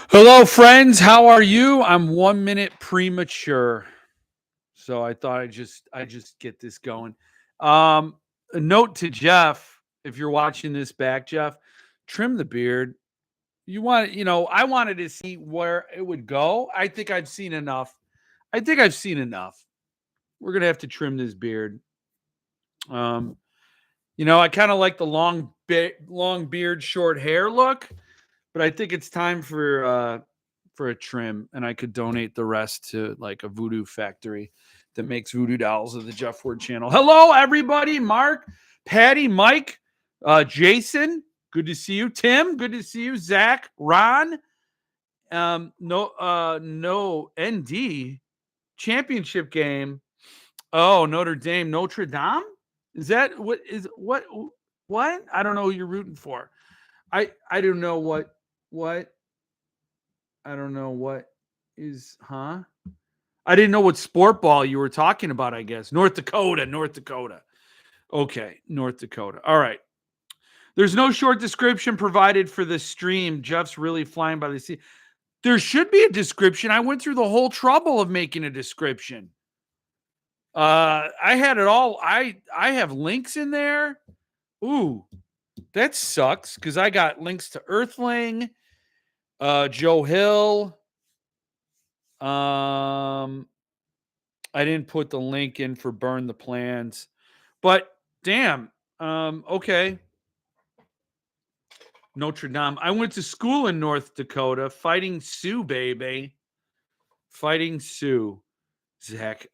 Hello, friends. How are you? I'm 1 minute premature, so I thought I just get this going. Um, a note to Jeff: if you're watching this back, Jeff, trim the beard. I wanted to see where it would go. I think I've seen enough. I think I've seen enough. We're gonna have to trim this beard. Um, I kind of like the long beard, short hair look, but I think it's time for a trim, and I could donate the rest to like a voodoo factory that makes voodoo dolls of the Jeff Ward channel. Hello, everybody. Mark, Patty, Mike, Jason. Good to see you. Tim, good to see you. Zach, Ron. No, ND championship game. Oh, Notre Dame. Is that what? I don't know who you're rooting for. I don't know what I don't know what is, huh? I didn't know what sport ball you were talking about, I guess. North Dakota, North Dakota. Okay, North Dakota. All right. There's no short description provided for the stream. Jeff's really flying by the seat. There should be a description. I went through the whole trouble of making a description. I had it all. I have links in there. Ooh, that sucks because I got links to Earthling, Joe Hill. I didn't put the link in for Burn the Plans, but damn. Okay. Notre Dame. I went to school in North Dakota, Fighting Sioux, baby. Fighting Sioux. Zach.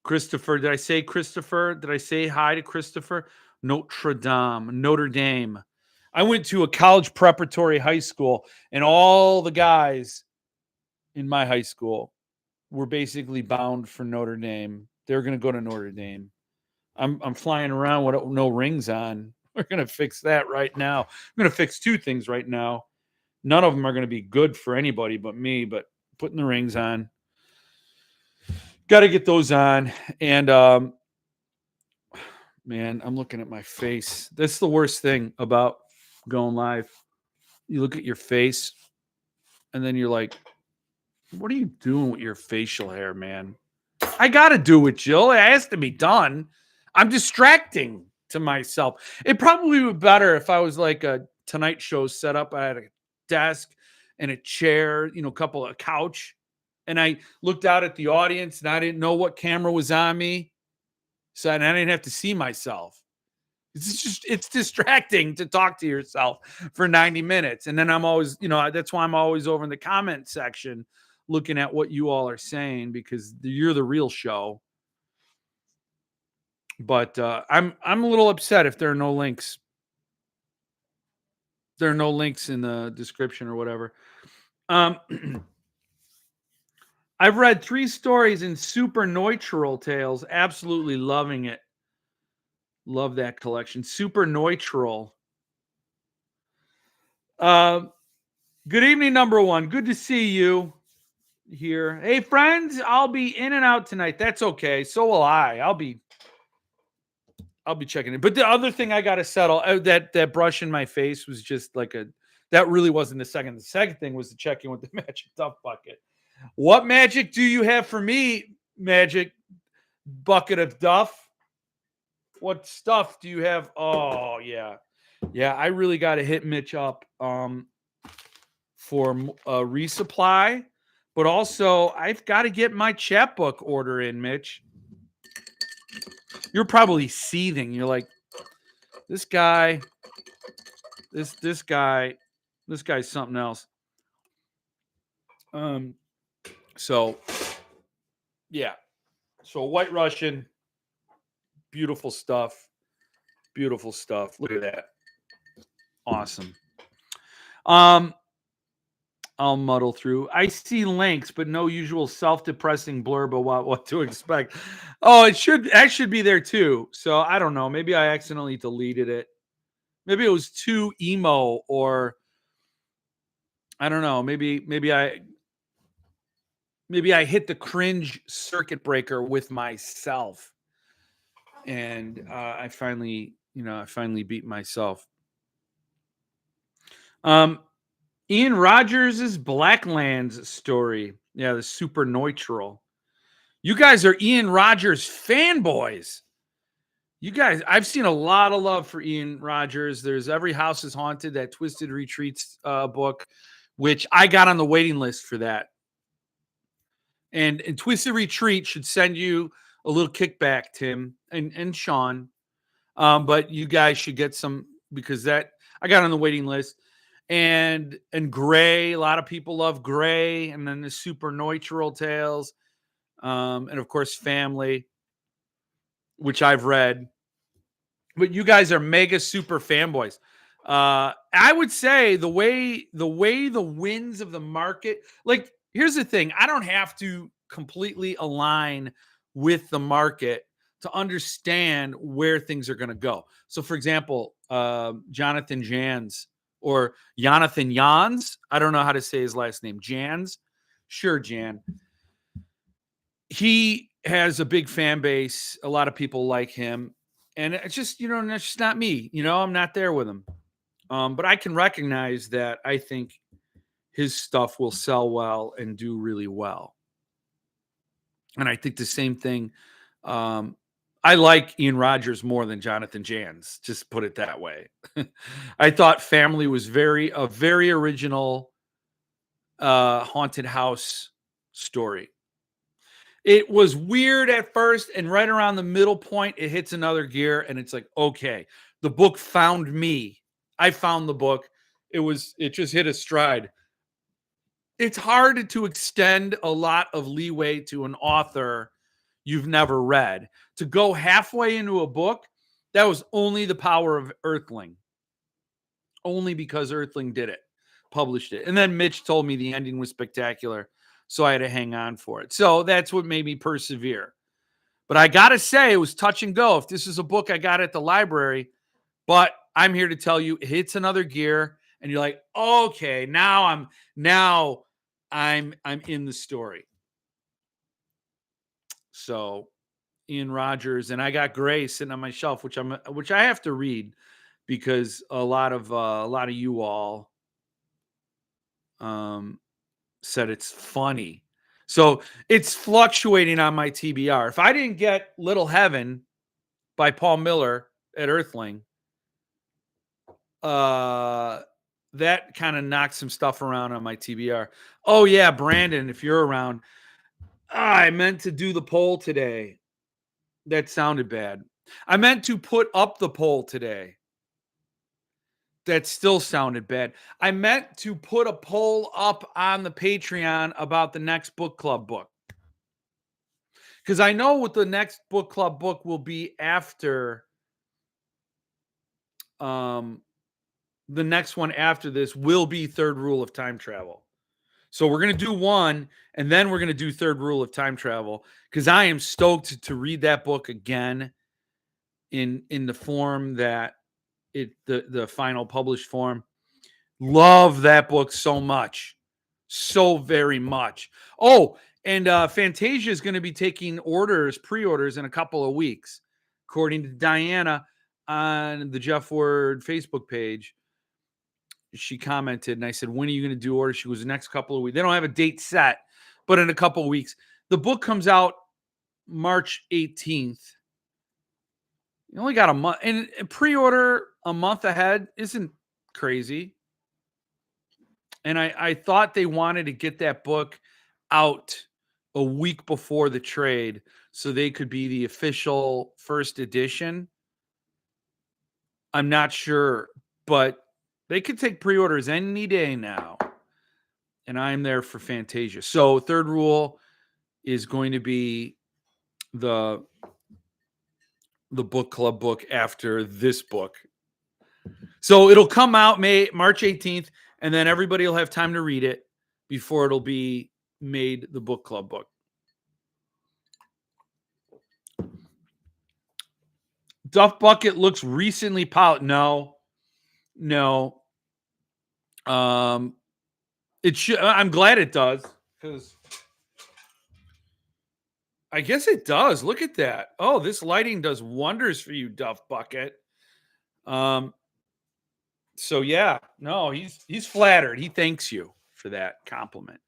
Christopher. Did I say Christopher? Did I say hi to Christopher? Notre Dame. Notre Dame. I went to a college preparatory high school, and all the guys in my high school were basically bound for Notre Dame. They're going to go to Notre Dame. I'm flying around with no rings on. We're going to fix that right now. I'm going to fix two things right now. None of them are going to be good for anybody but me, but putting the rings on. Got to get those on. And man, I'm looking at my face. That's the worst thing about going live. You look at your face and then you're like, what are you doing with your facial hair, man? I got to do it, Jill. It has to be done. I'm distracting to myself. It probably would be better if I was like a Tonight Show setup. I had a desk and a chair, a couch, and I looked out at the audience and I didn't know what camera was on me, so I didn't have to see myself. It's distracting to talk to yourself for 90 minutes, and then I'm always, that's why I'm always over in the comment section looking at what you all are saying because you're the real show. But I'm a little upset if there are no links. There are no links in the description or whatever. I've read 3 stories in Supernatural Tales. Absolutely loving it. Love that collection. Supernatural. Good evening, number 1. Good to see you here. Hey, friends, I'll be in and out tonight. That's okay. So will I. I'll be checking it. But the other thing I got to settle, that brush in my face was just like that really wasn't the second. The second thing was to check in with the Magic Duff Bucket. What magic do you have for me, Magic Bucket of Duff? What stuff do you have? Oh, yeah. Yeah, I really got to hit Mitch up for a resupply. But also, I've got to get my chapbook order in, Mitch. You're probably seething. You're like, this guy's something else. So yeah. So White Russian, beautiful stuff. Beautiful stuff. Look at that. Awesome. I'll muddle through. I see links, but no usual self-depressing blurb about what to expect. Oh, that should be there too. So I don't know. Maybe I accidentally deleted it. Maybe it was too emo, or I don't know. Maybe I hit the cringe circuit breaker with myself, and I finally beat myself. Ian Rogers' Blacklands story. Yeah, the super neutral. You guys are Ian Rogers fanboys. You guys, I've seen a lot of love for Ian Rogers. There's Every House is Haunted, that Twisted Retreats book, which I got on the waiting list for that. And Twisted Retreat should send you a little kickback, Tim and Sean. But you guys should get some, because that I got on the waiting list. And Gray, a lot of people love Gray, and then the super neutral tales, and of course Family, which I've read. But you guys are mega super fanboys. I would say the way the winds of the market, like, here's the thing, I don't have to completely align with the market to understand where things are going to go. So, for example, Jonathan Jans, or Jonathan Jans, I don't know how to say his last name. Jans, sure, Jan. He has a big fan base. A lot of people like him. And it's just, that's just not me. I'm not there with him. But I can recognize that I think his stuff will sell well and do really well. And I think the same thing. I like Ian Rogers more than Jonathan Jans, just put it that way. I thought Family was a very original haunted house story. It was weird at first, and right around the middle point, it hits another gear, and it's like, okay, the book found me. I found the book. It just hit a stride. It's hard to extend a lot of leeway to an author you've never read. To go halfway into a book, that was only the power of Earthling. Only because Earthling did it, published it. And then Mitch told me the ending was spectacular, so I had to hang on for it. So that's what made me persevere. But I got to say, it was touch and go. If this is a book I got at the library, but I'm here to tell you, it hits another gear, and you're like, okay, now I'm in the story. So Ian Rogers, and I got Gray sitting on my shelf, which I have to read, because a lot of you all said it's funny. So it's fluctuating on my TBR. If I didn't get Little Heaven by Paul Miller at Earthling, that kind of knocked some stuff around on my TBR. Oh yeah, Brandon, if you're around, I meant to do the poll today. That sounded bad. I meant to put up the poll today. That still sounded bad. I meant to put a poll up on the Patreon about the next book club book. Because I know what the next book club book will be after. The next one after this will be Third Rule of Time Travel. So we're going to do one, and then we're going to do Third Rule of Time Travel, because I am stoked to read that book again in the form that the final published form. Love that book so much. So very much. Oh, and Fantasia is going to be taking pre-orders in a couple of weeks, according to Diana on the Jeff Word Facebook page. She commented, and I said, when are you going to do orders? She goes, the next couple of weeks. They don't have a date set, but in a couple of weeks. The book comes out March 18th. You only got a month, and pre-order a month ahead isn't crazy. And I thought they wanted to get that book out a week before the trade so they could be the official first edition. I'm not sure, but they could take pre-orders any day now. And I'm there for Fantasia. So Third Rule is going to be the book club book after this book. So it'll come out March 18th, and then everybody will have time to read it before it'll be made the book club book. Duff Bucket looks recently polished. No. It should. I'm glad it does, because I guess it does. Look at that. Oh, this lighting does wonders for you, Duff Bucket. So yeah, no, he's flattered. He thanks you for that compliment.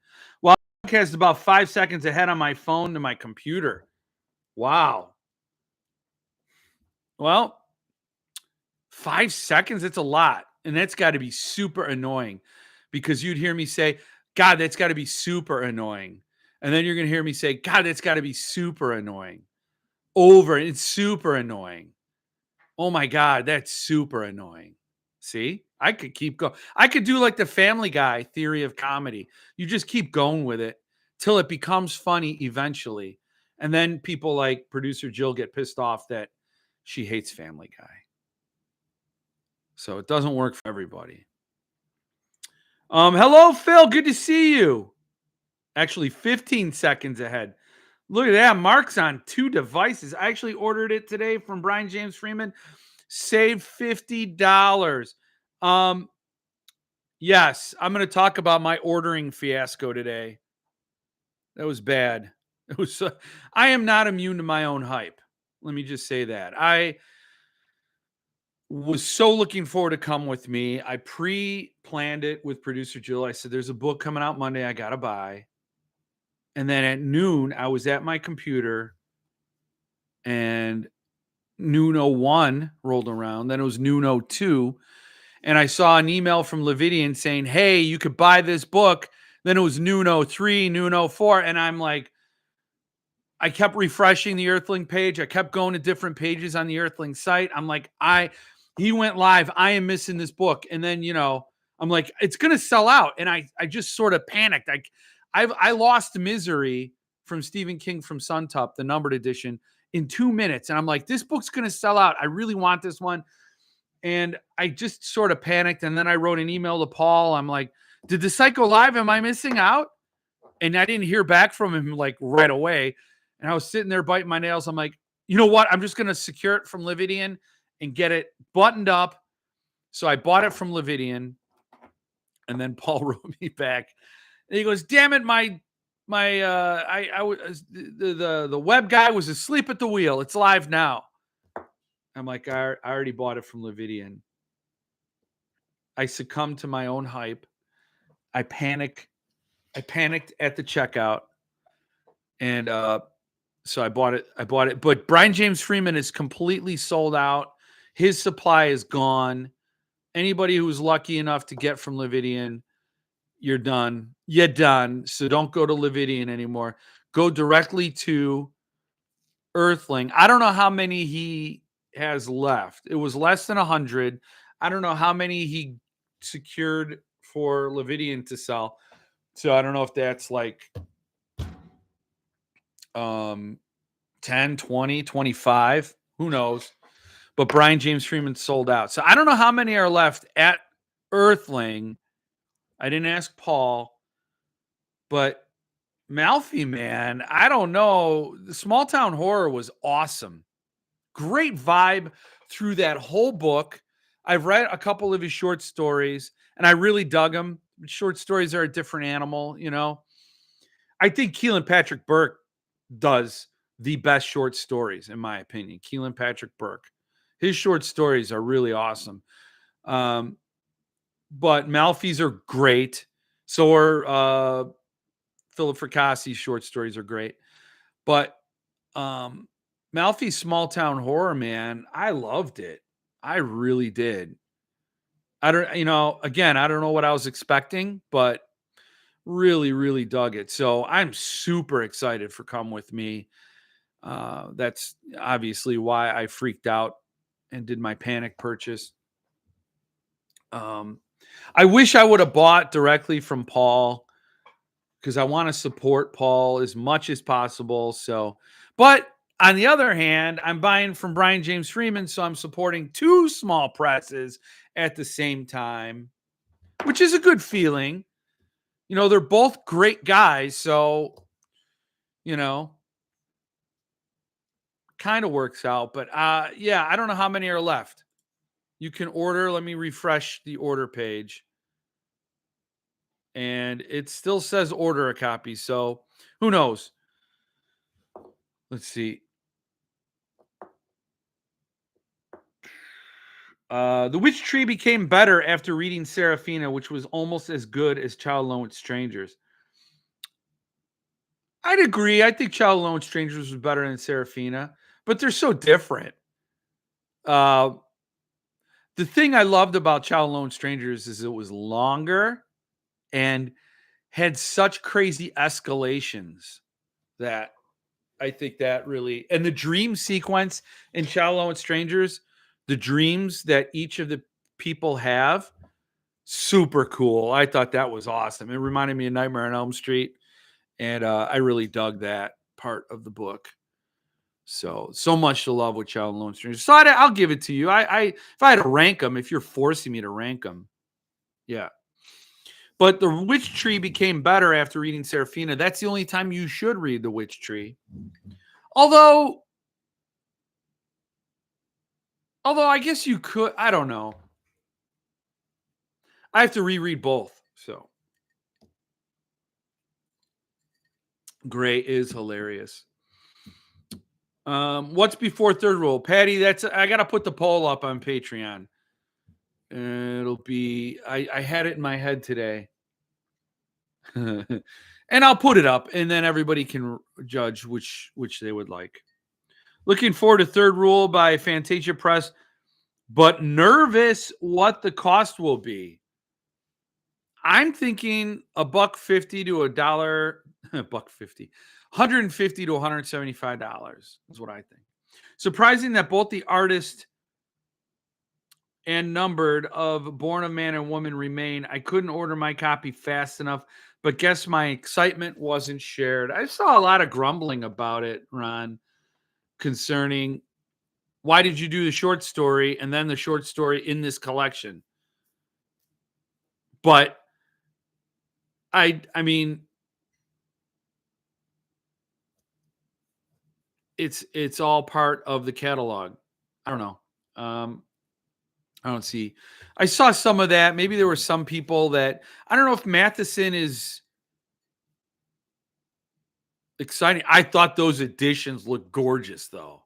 Well, podcast about 5 seconds ahead on my phone to my computer. Wow. Well, 5 seconds, it's a lot. And that's got to be super annoying because you'd hear me say, God, that's got to be super annoying. And then you're going to hear me say, God, that's got to be super annoying. Over. It's super annoying. Oh my God, that's super annoying. See, I could keep going. I could do like the Family Guy theory of comedy. You just keep going with it till it becomes funny eventually. And then people like producer Jill get pissed off that she hates Family Guy. So it doesn't work for everybody. Hello, Phil. Good to see you. Actually, 15 seconds ahead. Look at that. Mark's on 2 devices. I actually ordered it today from Brian James Freeman. Save $50. Yes, I'm going to talk about my ordering fiasco today. That was bad. It was. I am not immune to my own hype. Let me just say that. I was so looking forward to Come With Me. I pre-planned it with producer Jill. I said, there's a book coming out Monday I got to buy. And then at noon, I was at my computer and noon 01 rolled around. Then it was noon 02. And I saw an email from Levidian saying, hey, you could buy this book. Then it was noon 03, noon 04. And I'm like, I kept refreshing the Earthling page. I kept going to different pages on the Earthling site. I'm like, he went live. I am missing this book. And then, I'm like, it's going to sell out. And I just sort of panicked. I lost Misery from Stephen King from Suntup, the numbered edition, in 2 minutes. And I'm like, this book's going to sell out. I really want this one. And I just sort of panicked. And then I wrote an email to Paul. I'm like, did the site go live? Am I missing out? And I didn't hear back from him like right away. And I was sitting there biting my nails. I'm like, you know what? I'm just going to secure it from Levidian and get it buttoned up. So I bought it from Levidian. And then Paul wrote me back. And he goes, damn it, I was the web guy was asleep at the wheel. It's live now. I'm like, I already bought it from Levidian. I succumbed to my own hype. I panicked at the checkout. And so I bought it. But Brian James Freeman is completely sold out. His supply is gone. Anybody who was lucky enough to get from Levidian, you're done. You're done. So don't go to Levidian anymore. Go directly to Earthling. I don't know how many he has left. It was less than 100. I don't know how many he secured for Levidian to sell. So I don't know if that's like 10, 20, 25. Who knows? But Brian James Freeman sold out. So I don't know how many are left at Earthling. I didn't ask Paul. But Malfi, man, I don't know. The Small Town Horror was awesome. Great vibe through that whole book. I've read a couple of his short stories, and I really dug them. Short stories are a different animal, I think Keelan Patrick Burke does the best short stories, in my opinion. Keelan Patrick Burke. His short stories are really awesome. But Malfi's are great. So are Philip Fricassi's short stories are great. But Malfi's Small Town Horror, man, I loved it. I really did. I don't know what I was expecting, but really, really dug it. So I'm super excited for Come With Me. That's obviously why I freaked out and did my panic purchase. I wish I would have bought directly from Paul because I want to support Paul as much as possible. So, but on the other hand, I'm buying from Brian James Freeman, so I'm supporting 2 small presses at the same time, which is a good feeling. They're both great guys, so kind of works out. But yeah, I don't know how many are left. You can order. Let me refresh the order page. And it still says order a copy. So who knows? Let's see. The Witch Tree became better after reading Serafina, which was almost as good as Child Alone with Strangers. I'd agree. I think Child Alone with Strangers was better than Serafina, but they're so different. Uh, the thing I loved about Child Alone with Strangers is it was longer and had such crazy escalations that I think that really, and the dream sequence in Child Alone with Strangers, the dreams that each of the people have, super cool. I thought that was awesome. It reminded me of Nightmare on Elm Street, and I really dug that part of the book. So much to love with Child Alone with Strangers. So I'll give it to you. If I had to rank them, if you're forcing me to rank them, yeah. But the Witch Tree became better after reading Serafina. That's the only time you should read the Witch Tree. Although I guess you could. I don't know. I have to reread both. So Gray is hilarious. What's before third rule, Patty? That's I gotta put the poll up on Patreon. It'll be I had it in my head today, and I'll put it up, and then everybody can judge which they would like. Looking forward to third rule by Fantasia Press, but nervous what the cost will be. I'm thinking $1.50 to $1, $1.50, $150 to $175 is what I think. Surprising that both the artist and numbered of Born a Man and Woman remain. I couldn't order my copy fast enough, but guess my excitement wasn't shared. I saw a lot of grumbling about it, Ron, concerning why did you do the short story and then the short story in this collection? But I mean, it's all part of the catalog. I don't know. I don't see. I saw some of that. Maybe there were some people that I don't know if Matheson is exciting. I thought those editions looked gorgeous, though.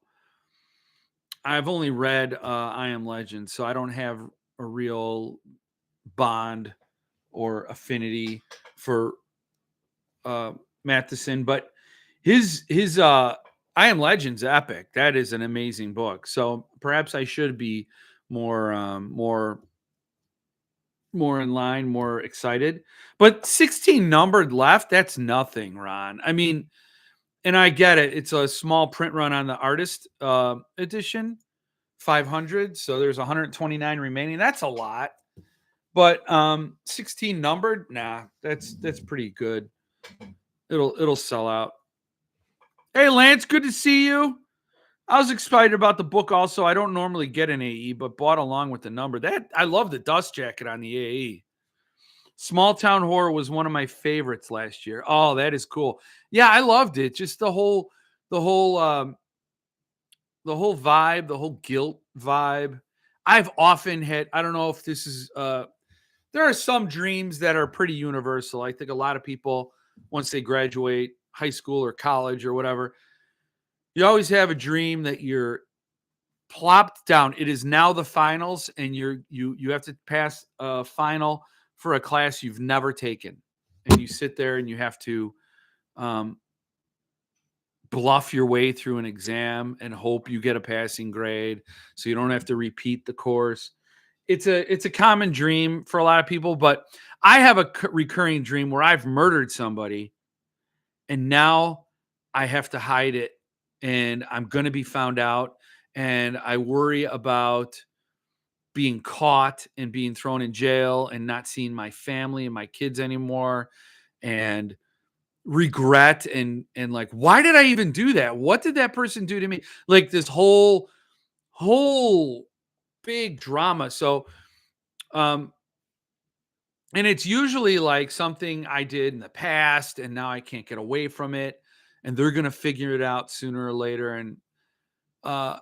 I've only read I Am Legend, so I don't have a real bond or affinity for Matheson, but his I Am Legend's epic. That is an amazing book. So perhaps I should be more more in line, more excited. But 16 numbered left, that's nothing, Ron. I mean, and I get it. It's a small print run on the artist edition, 500. So there's 129 remaining. That's a lot. But 16 numbered, nah, that's pretty good. It'll sell out. Hey Lance, good to see you. I was excited about the book also. I don't normally get an AE, but bought along with the number. That I love the dust jacket on the AE. Small Town Horror was one of my favorites last year. Oh, that is cool. Yeah, I loved it. Just the whole the whole vibe, the whole guilt vibe. I've often had, I don't know if this is there are some dreams that are pretty universal. I think a lot of people once they graduate high school or college or whatever, you always have a dream that you're plopped down. It is now the finals, and you have to pass a final for a class you've never taken, and you sit there and you have to um, bluff your way through an exam and hope you get a passing grade, so you don't have to repeat the course. It's a common dream for a lot of people, but I have a recurring dream where I've murdered somebody, and now I have to hide it, and I'm going to be found out, and I worry about being caught and being thrown in jail and not seeing my family and my kids anymore, and regret and like, why did I even do that? What did that person do to me? Like this whole big drama. So um and it's usually like something I did in the past and now I can't get away from it, and they're going to figure it out sooner or later. And uh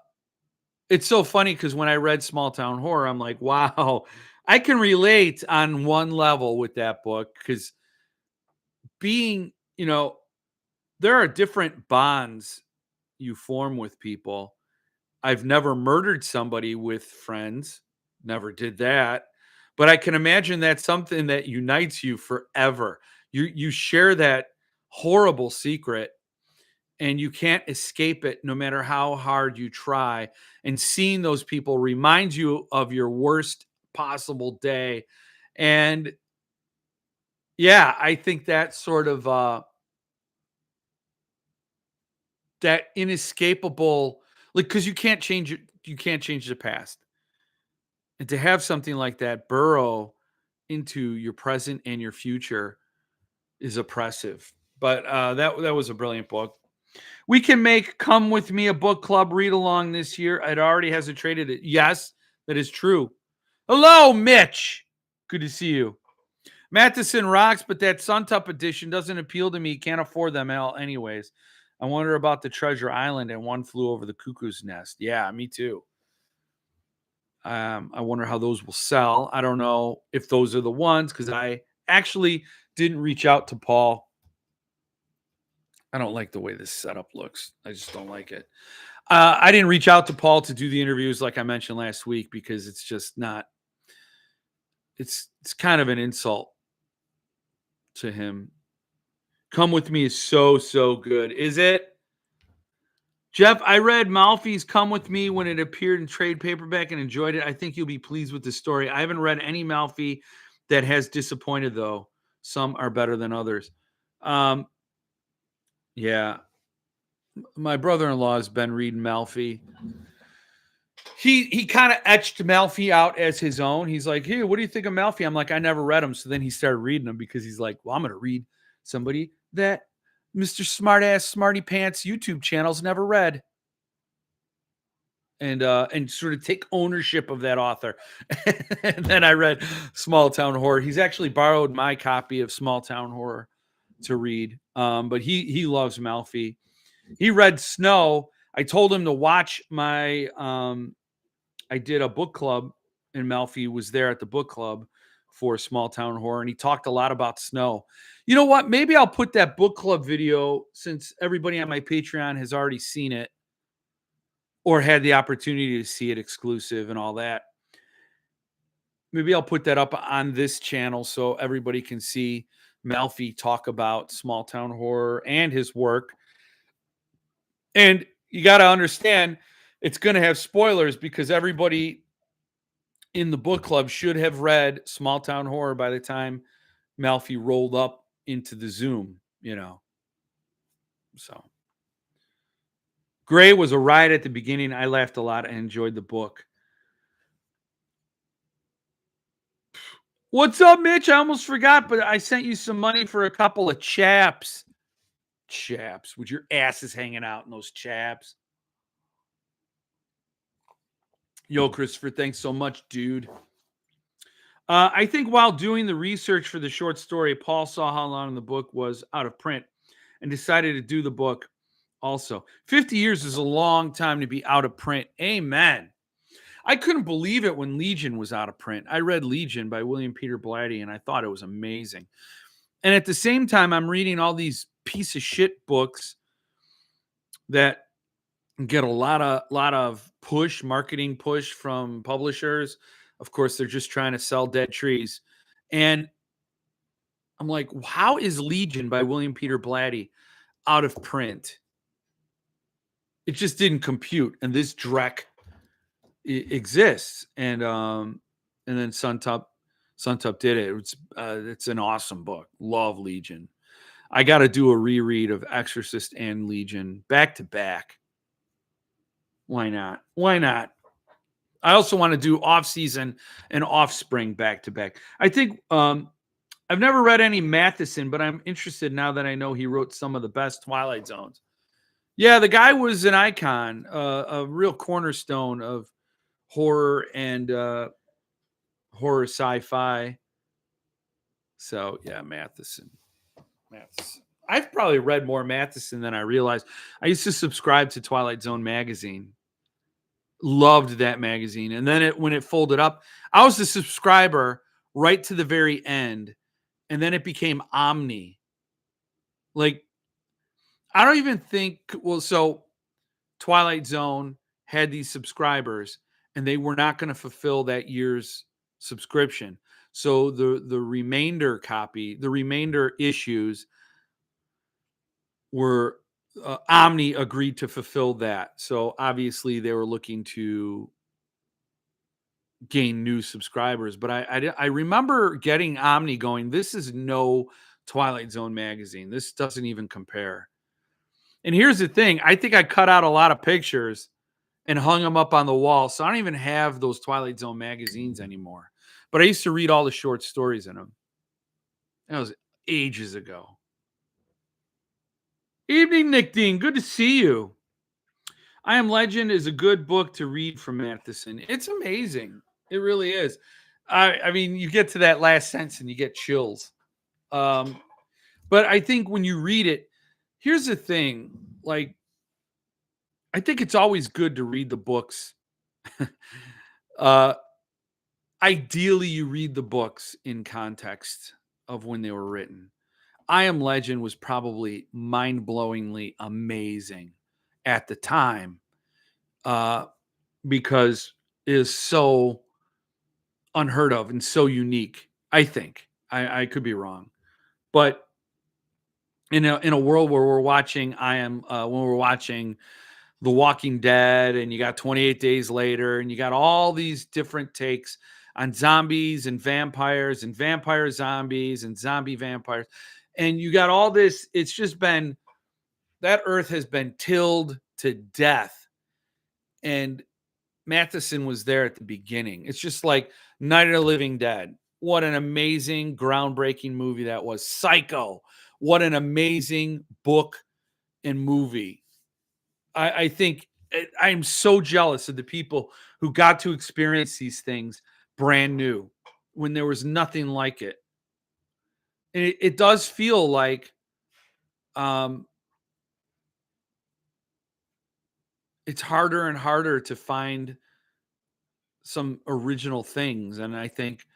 it's so funny because when I read Small Town Horror, I'm like, wow, I can relate on one level with that book, because being, there are different bonds you form with people. I've never murdered somebody with friends, Never did that. But I can imagine that's something that unites you forever. You share that horrible secret and you can't escape it no matter how hard you try. And seeing those people reminds you of your worst possible day. And yeah, I think that sort of that inescapable, like, because you can't change it, you can't change the past. And to have something like that burrow into your present and your future is oppressive. But that was a brilliant book. We can make Come With Me a book club read along this year. It already has it traded it. Yes, that is true. Hello, Mitch. Good to see you. Matheson rocks, but that Suntup edition doesn't appeal to me. Can't afford them all anyways. I wonder about the Treasure Island and One Flew Over the Cuckoo's Nest. Yeah, me too. I wonder how those will sell. I don't know if those are the ones because I actually didn't reach out to Paul. I don't like the way this setup looks. I just don't like it. I didn't reach out to Paul to do the interviews like I mentioned last week because it's just not. It's kind of an insult to him. Come With Me is so good. Is it? Jeff, I read Malfi's Come With Me when it appeared in trade paperback and enjoyed it. I think you'll be pleased with the story. I haven't read any Malfi that has disappointed, though. Some are better than others. Yeah. My brother-in-law has been reading Malfi. He kind of etched Malfi out as his own. He's like, hey, what do you think of Malfi? I'm like, I never read him. So then he started reading them because he's like, well, I'm going to read somebody that Mr. Smartass Smarty Pants YouTube channel's never read. And sort of take ownership of that author. And then I read Small Town Horror. He's actually borrowed my copy of Small Town Horror to read. But he loves Malfi. He read Snow. I told him to watch my I did a book club and Malfi was there at the book club for Small Town Horror, and he talked a lot about Snow. You know what? Maybe I'll put that book club video, since everybody on my Patreon has already seen it or had the opportunity to see it exclusive and all that. Maybe I'll put that up on this channel so everybody can see Malfi talk about Small Town Horror and his work. And you got to understand, it's going to have spoilers because everybody in the book club should have read Small Town Horror by the time Malfi rolled up into the Zoom, So Gray was a ride at the beginning. I laughed a lot. I enjoyed the book. What's up, Mitch? I almost forgot, but I sent you some money for a couple of chaps. Chaps, with your asses hanging out in those chaps. Yo, Christopher, thanks so much, dude. I think while doing the research for the short story, Paul saw how long the book was out of print and decided to do the book also. 50 years is a long time to be out of print. Amen. I couldn't believe it when Legion was out of print. I read Legion by William Peter Blatty, and I thought it was amazing. And at the same time, I'm reading all these piece of shit books that get a lot of marketing push from publishers. Of course, they're just trying to sell dead trees. And I'm like, how is Legion by William Peter Blatty out of print? It just didn't compute. And this Drek exists. And then Suntup did it. It's an awesome book. Love Legion. I got to do a reread of Exorcist and Legion back to back. Why not? I also want to do Off-Season and Offspring back to back. I think I've never read any Matheson, but I'm interested now that I know he wrote some of the best Twilight Zones. Yeah, the guy was an icon, a real cornerstone of horror and horror sci-fi. So yeah, Matheson. I've probably read more Matheson than I realized. I used to subscribe to Twilight Zone magazine. Loved that magazine. And then when it folded up, I was a subscriber right to the very end. And then it became Omni. Like, I don't even think, so Twilight Zone had these subscribers. and they were not going to fulfill that year's subscription. So the remainder the remainder issues were Omni agreed to fulfill that. So obviously they were looking to gain new subscribers. But I remember getting Omni going, this is no Twilight Zone magazine. This doesn't even compare. And here's the thing, I think I cut out a lot of pictures and hung them up on the wall. So I don't even have those Twilight Zone magazines anymore. But I used to read all the short stories in them. That was ages ago. Evening, Nick Dean. Good to see you. I Am Legend is a good book to read from Matheson. It's amazing. It really is. I mean, you get to that last sentence and you get chills. But I think when you read it, here's the thing. Like, I think it's always good to read the books. Ideally, you read the books in context of when they were written. I Am Legend was probably mind-blowingly amazing at the time because it is so unheard of and so unique. I think I could be wrong, but in a world where we're watching when we're watching The Walking Dead, and you got 28 Days Later, and you got all these different takes on zombies and vampires and vampire zombies and zombie vampires. And you got all this, it's just been, that earth has been tilled to death. And Matheson was there at the beginning. It's just like Night of the Living Dead. What an amazing, groundbreaking movie that was. Psycho. What an amazing book and movie. I think I'm so jealous of the people who got to experience these things brand new when there was nothing like it. And it does feel like it's harder and harder to find some original things. And I think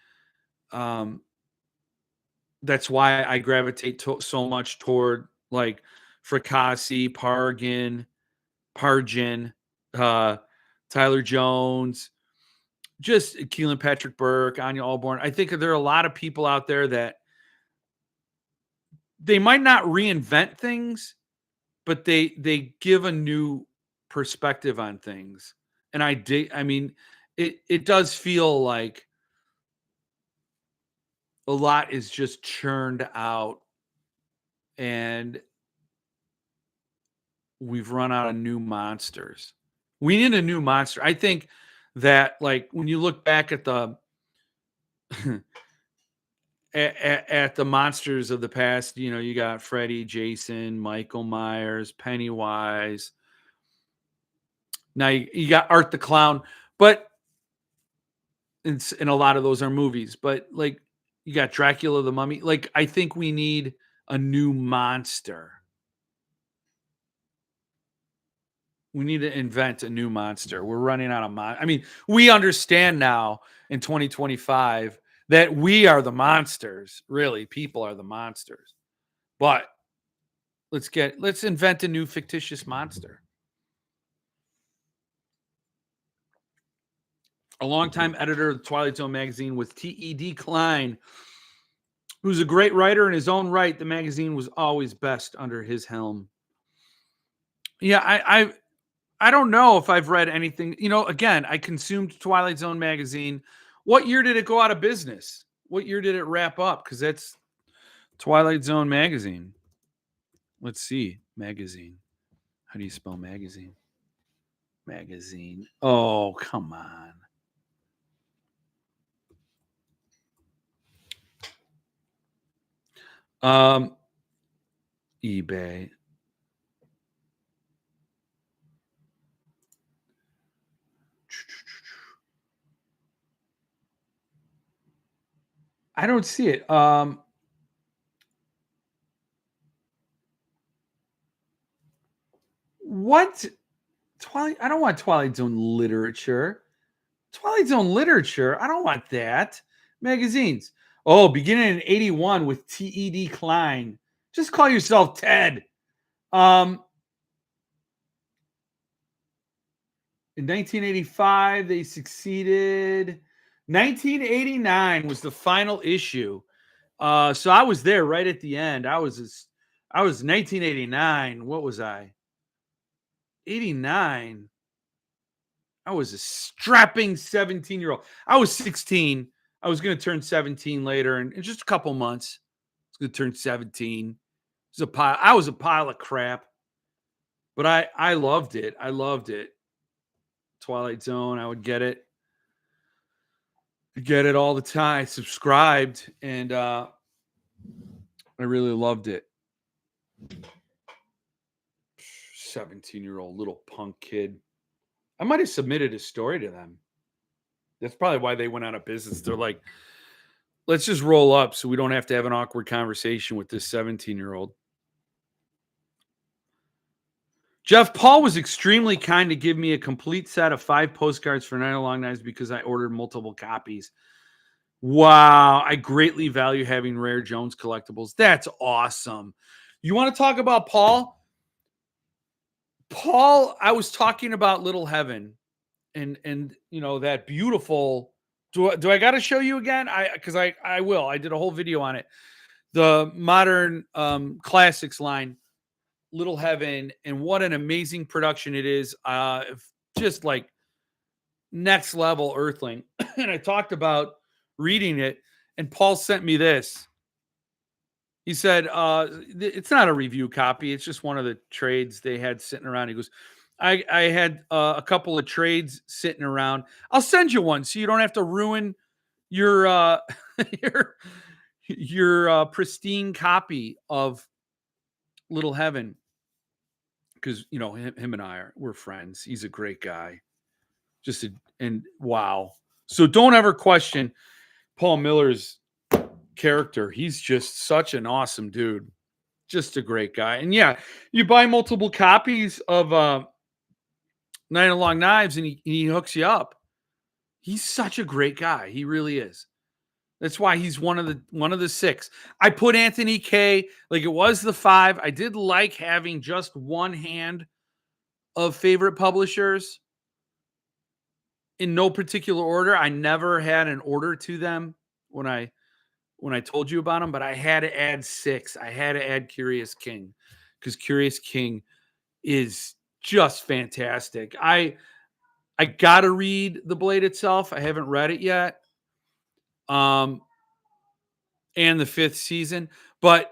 that's why I gravitate so much toward like Fracassi, Pargin, Tyler Jones, just Keelan Patrick Burke, Anya Allborn. I think there are a lot of people out there that they might not reinvent things, but they give a new perspective on things. And I mean, it does feel like a lot is just churned out and we've run out of new monsters. We need a new monster. I think that, like, when you look back at the at the monsters of the past, you know, you got Freddy, Jason, Michael Myers, Pennywise. Now you got Art the Clown, but and a lot of those are movies. But like, you got Dracula the Mummy. Like, I think we need a new monster. We need to invent a new monster. We're running out of I mean, we understand now in 2025 that we are the monsters. Really, people are the monsters. But let's invent a new fictitious monster. A longtime editor of the Twilight Zone magazine was T.E.D. Klein, who's a great writer in his own right. The magazine was always best under his helm. Yeah, I don't know if I've read anything. You know, again, I consumed Twilight Zone magazine. What year did it go out of business? What year did it wrap up? Because that's Twilight Zone magazine. Let's see. Magazine. How do you spell magazine? Magazine. Oh, come on. eBay. I don't see it. What? Twilight? I don't want Twilight Zone literature. Twilight Zone literature? I don't want that. Magazines. Oh, beginning in 81 with T.E.D. Klein. Just call yourself Ted. In 1985, they succeeded. 1989 was the final issue. So I was there right at the end. I was 1989. What was I? 89. I was a strapping 17-year-old. I was 16. I was going to turn 17 later in just a couple months. I was going to turn 17. I was a pile of crap, but I loved it. I loved it. Twilight Zone, I would get it. Get it all the time. I subscribed, and I really loved it. 17-year-old little punk kid. I might have submitted a story to them. That's probably why they went out of business. They're like, let's just roll up so we don't have to have an awkward conversation with this 17-year-old. Jeff, Paul was extremely kind to give me a complete set of 5 postcards for Night of Long Knives because I ordered multiple copies. Wow. I greatly value having Rare Jones collectibles. That's awesome. You want to talk about Paul? Paul, I was talking about Little Heaven and you know, that beautiful. Do I got to show you again? Because I will. I did a whole video on it. The modern classics line, Little Heaven, and what an amazing production it is. Just like next level Earthling. And I talked about reading it, and Paul sent me this. He said, it's not a review copy. It's just one of the trades they had sitting around. He goes, I had a couple of trades sitting around. I'll send you one so you don't have to ruin your your pristine copy of Little Heaven. Because, you know, him and we're friends. He's a great guy. And wow. So don't ever question Paul Miller's character. He's just such an awesome dude. Just a great guy. And yeah, you buy multiple copies of Night of Long Knives and he hooks you up. He's such a great guy. He really is. That's why he's one of the 6. I put Anthony K. like it was the 5. I did like having just one hand of favorite publishers in no particular order. I never had an order to them when I told you about them, but I had to add 6. I had to add Curious King because Curious King is just fantastic. I got to read The Blade itself. I haven't read it yet. And the 5th season, but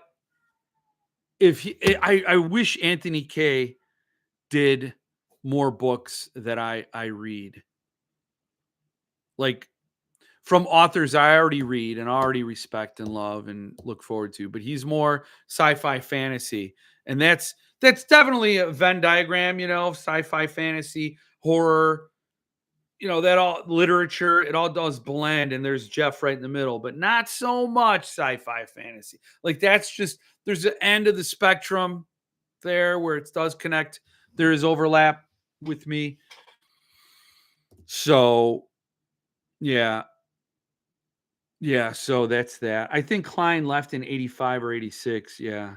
I wish Anthony K did more books that I read, like from authors I already read and already respect and love and look forward to, but he's more sci-fi fantasy, and that's definitely a Venn diagram, you know, sci-fi fantasy, horror, you know, that all literature, it all does blend, and there's Jeff right in the middle, but not so much sci-fi fantasy. Like that's just, there's an end of the spectrum there where it does connect. There is overlap with me. So yeah. Yeah, so that's that. I think Klein left in 85 or 86. Yeah.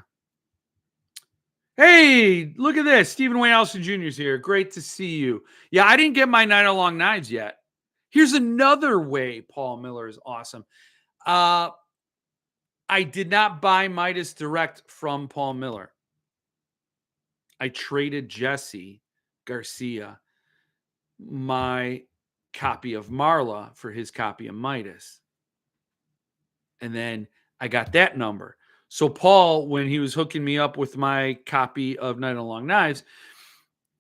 Hey, look at this. Stephen Wayne Allison Jr. is here. Great to see you. Yeah, I didn't get my Night of Long Knives yet. Here's another way Paul Miller is awesome. I did not buy Midas direct from Paul Miller. I traded Jesse Garcia my copy of Marla for his copy of Midas. And then I got that number. So Paul, when he was hooking me up with my copy of Night of Long Knives,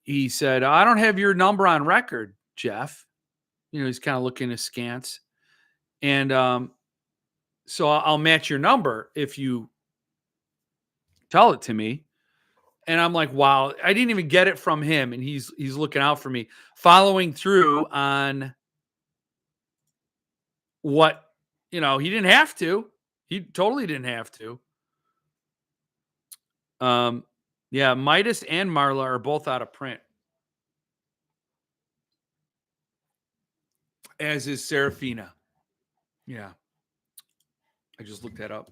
he said, I don't have your number on record, Jeff. You know, he's kind of looking askance. And so I'll match your number if you tell it to me. And I'm like, wow, I didn't even get it from him. And he's looking out for me, following through on what, you know, he didn't have to. He totally didn't have to. Yeah, Midas and Marla are both out of print. As is Serafina. Yeah. I just looked that up.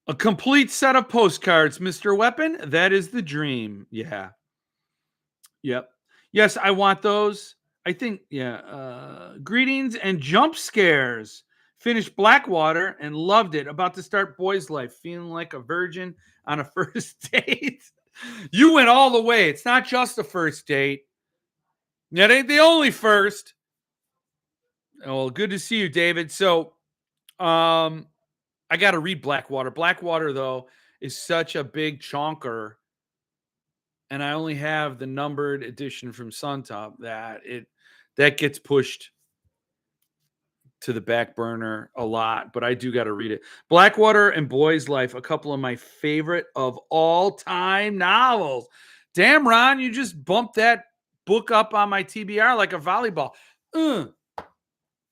A complete set of postcards, Mr. Weapon. That is the dream. Yeah. Yep. Yes, I want those. I think, yeah. Greetings and jump scares. Finished Blackwater and loved it. About to start Boys Life. Feeling like a virgin on a first date. You went all the way. It's not just a first date. That ain't the only first. Well, good to see you, David. So, I got to read Blackwater. Blackwater, though, is such a big chonker, and I only have the numbered edition from Suntop that gets pushed to the back burner a lot. But I do got to read it. Blackwater and Boys Life, a couple of my favorite of all time novels. Damn, Ron, you just bumped that book up on my TBR like a volleyball.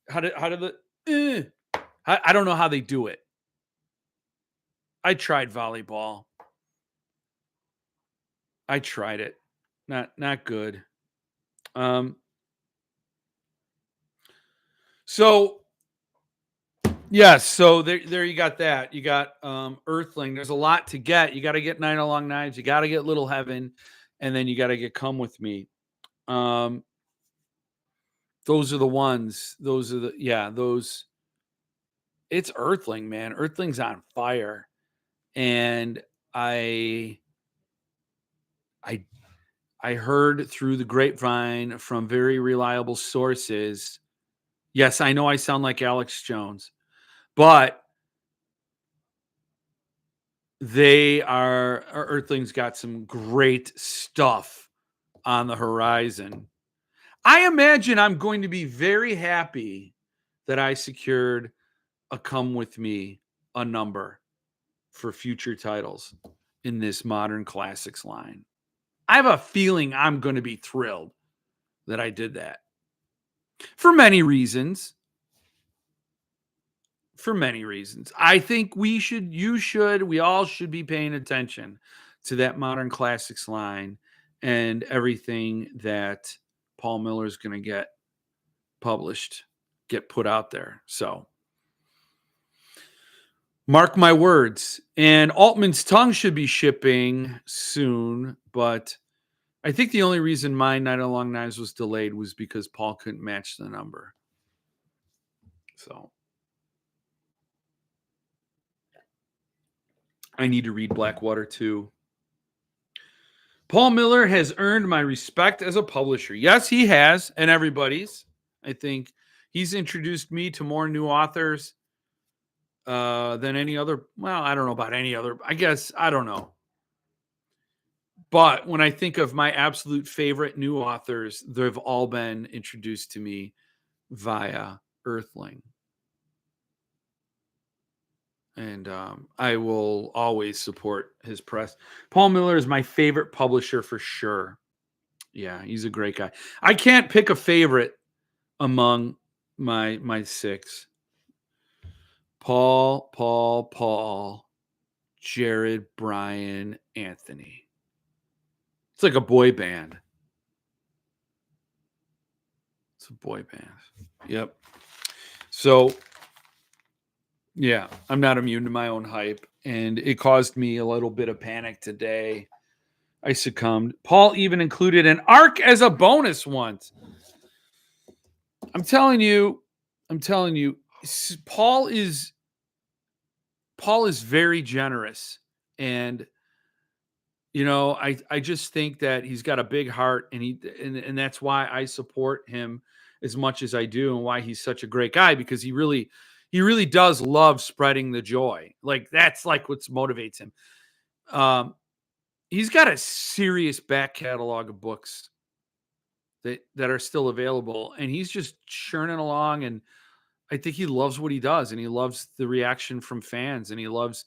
How did I don't know how they do it. I tried volleyball. I tried it. Not good. So yes, so there you got that. You got Earthling. There's a lot to get. You got to get Nine Along Knives. You got to get Little Heaven, and then you got to get Come With Me. Those are the ones. Those are those. It's Earthling, man. Earthling's on fire, and I heard through the grapevine from very reliable sources. Yes, I know I sound like Alex Jones, but Earthling's got some great stuff on the horizon. I imagine I'm going to be very happy that I secured a Come With Me, a number for future titles in this Modern Classics line. I have a feeling I'm going to be thrilled that I did that for many reasons. For many reasons. I think we all should be paying attention to that Modern Classics line and everything that Paul Miller is going to get published, get put out there. So mark my words. And Altman's Tongue should be shipping soon, but I think the only reason my Night of Long Knives was delayed was because Paul couldn't match the number. So I need to read Blackwater too. Paul Miller has earned my respect as a publisher. Yes, he has, and everybody's. I think he's introduced me to more new authors than any other. Well, I don't know about any other. I guess, I don't know. But when I think of my absolute favorite new authors, they've all been introduced to me via Earthling. And I will always support his press. Paul Miller is my favorite publisher for sure. Yeah, he's a great guy. I can't pick a favorite among my six. Paul, Jared, Brian, Anthony. It's like a boy band. It's a boy band. Yep. So, yeah, I'm not immune to my own hype, and it caused me a little bit of panic today. I succumbed. Paul even included an arc as a bonus once. I'm telling you, Paul is very generous, and I just think that he's got a big heart, and that's why I support him as much as I do, and why he's such a great guy, because he really does love spreading the joy. Like, that's like what motivates him. He's got a serious back catalog of books that are still available, and he's just churning along, and I think he loves what he does, and he loves the reaction from fans, and he loves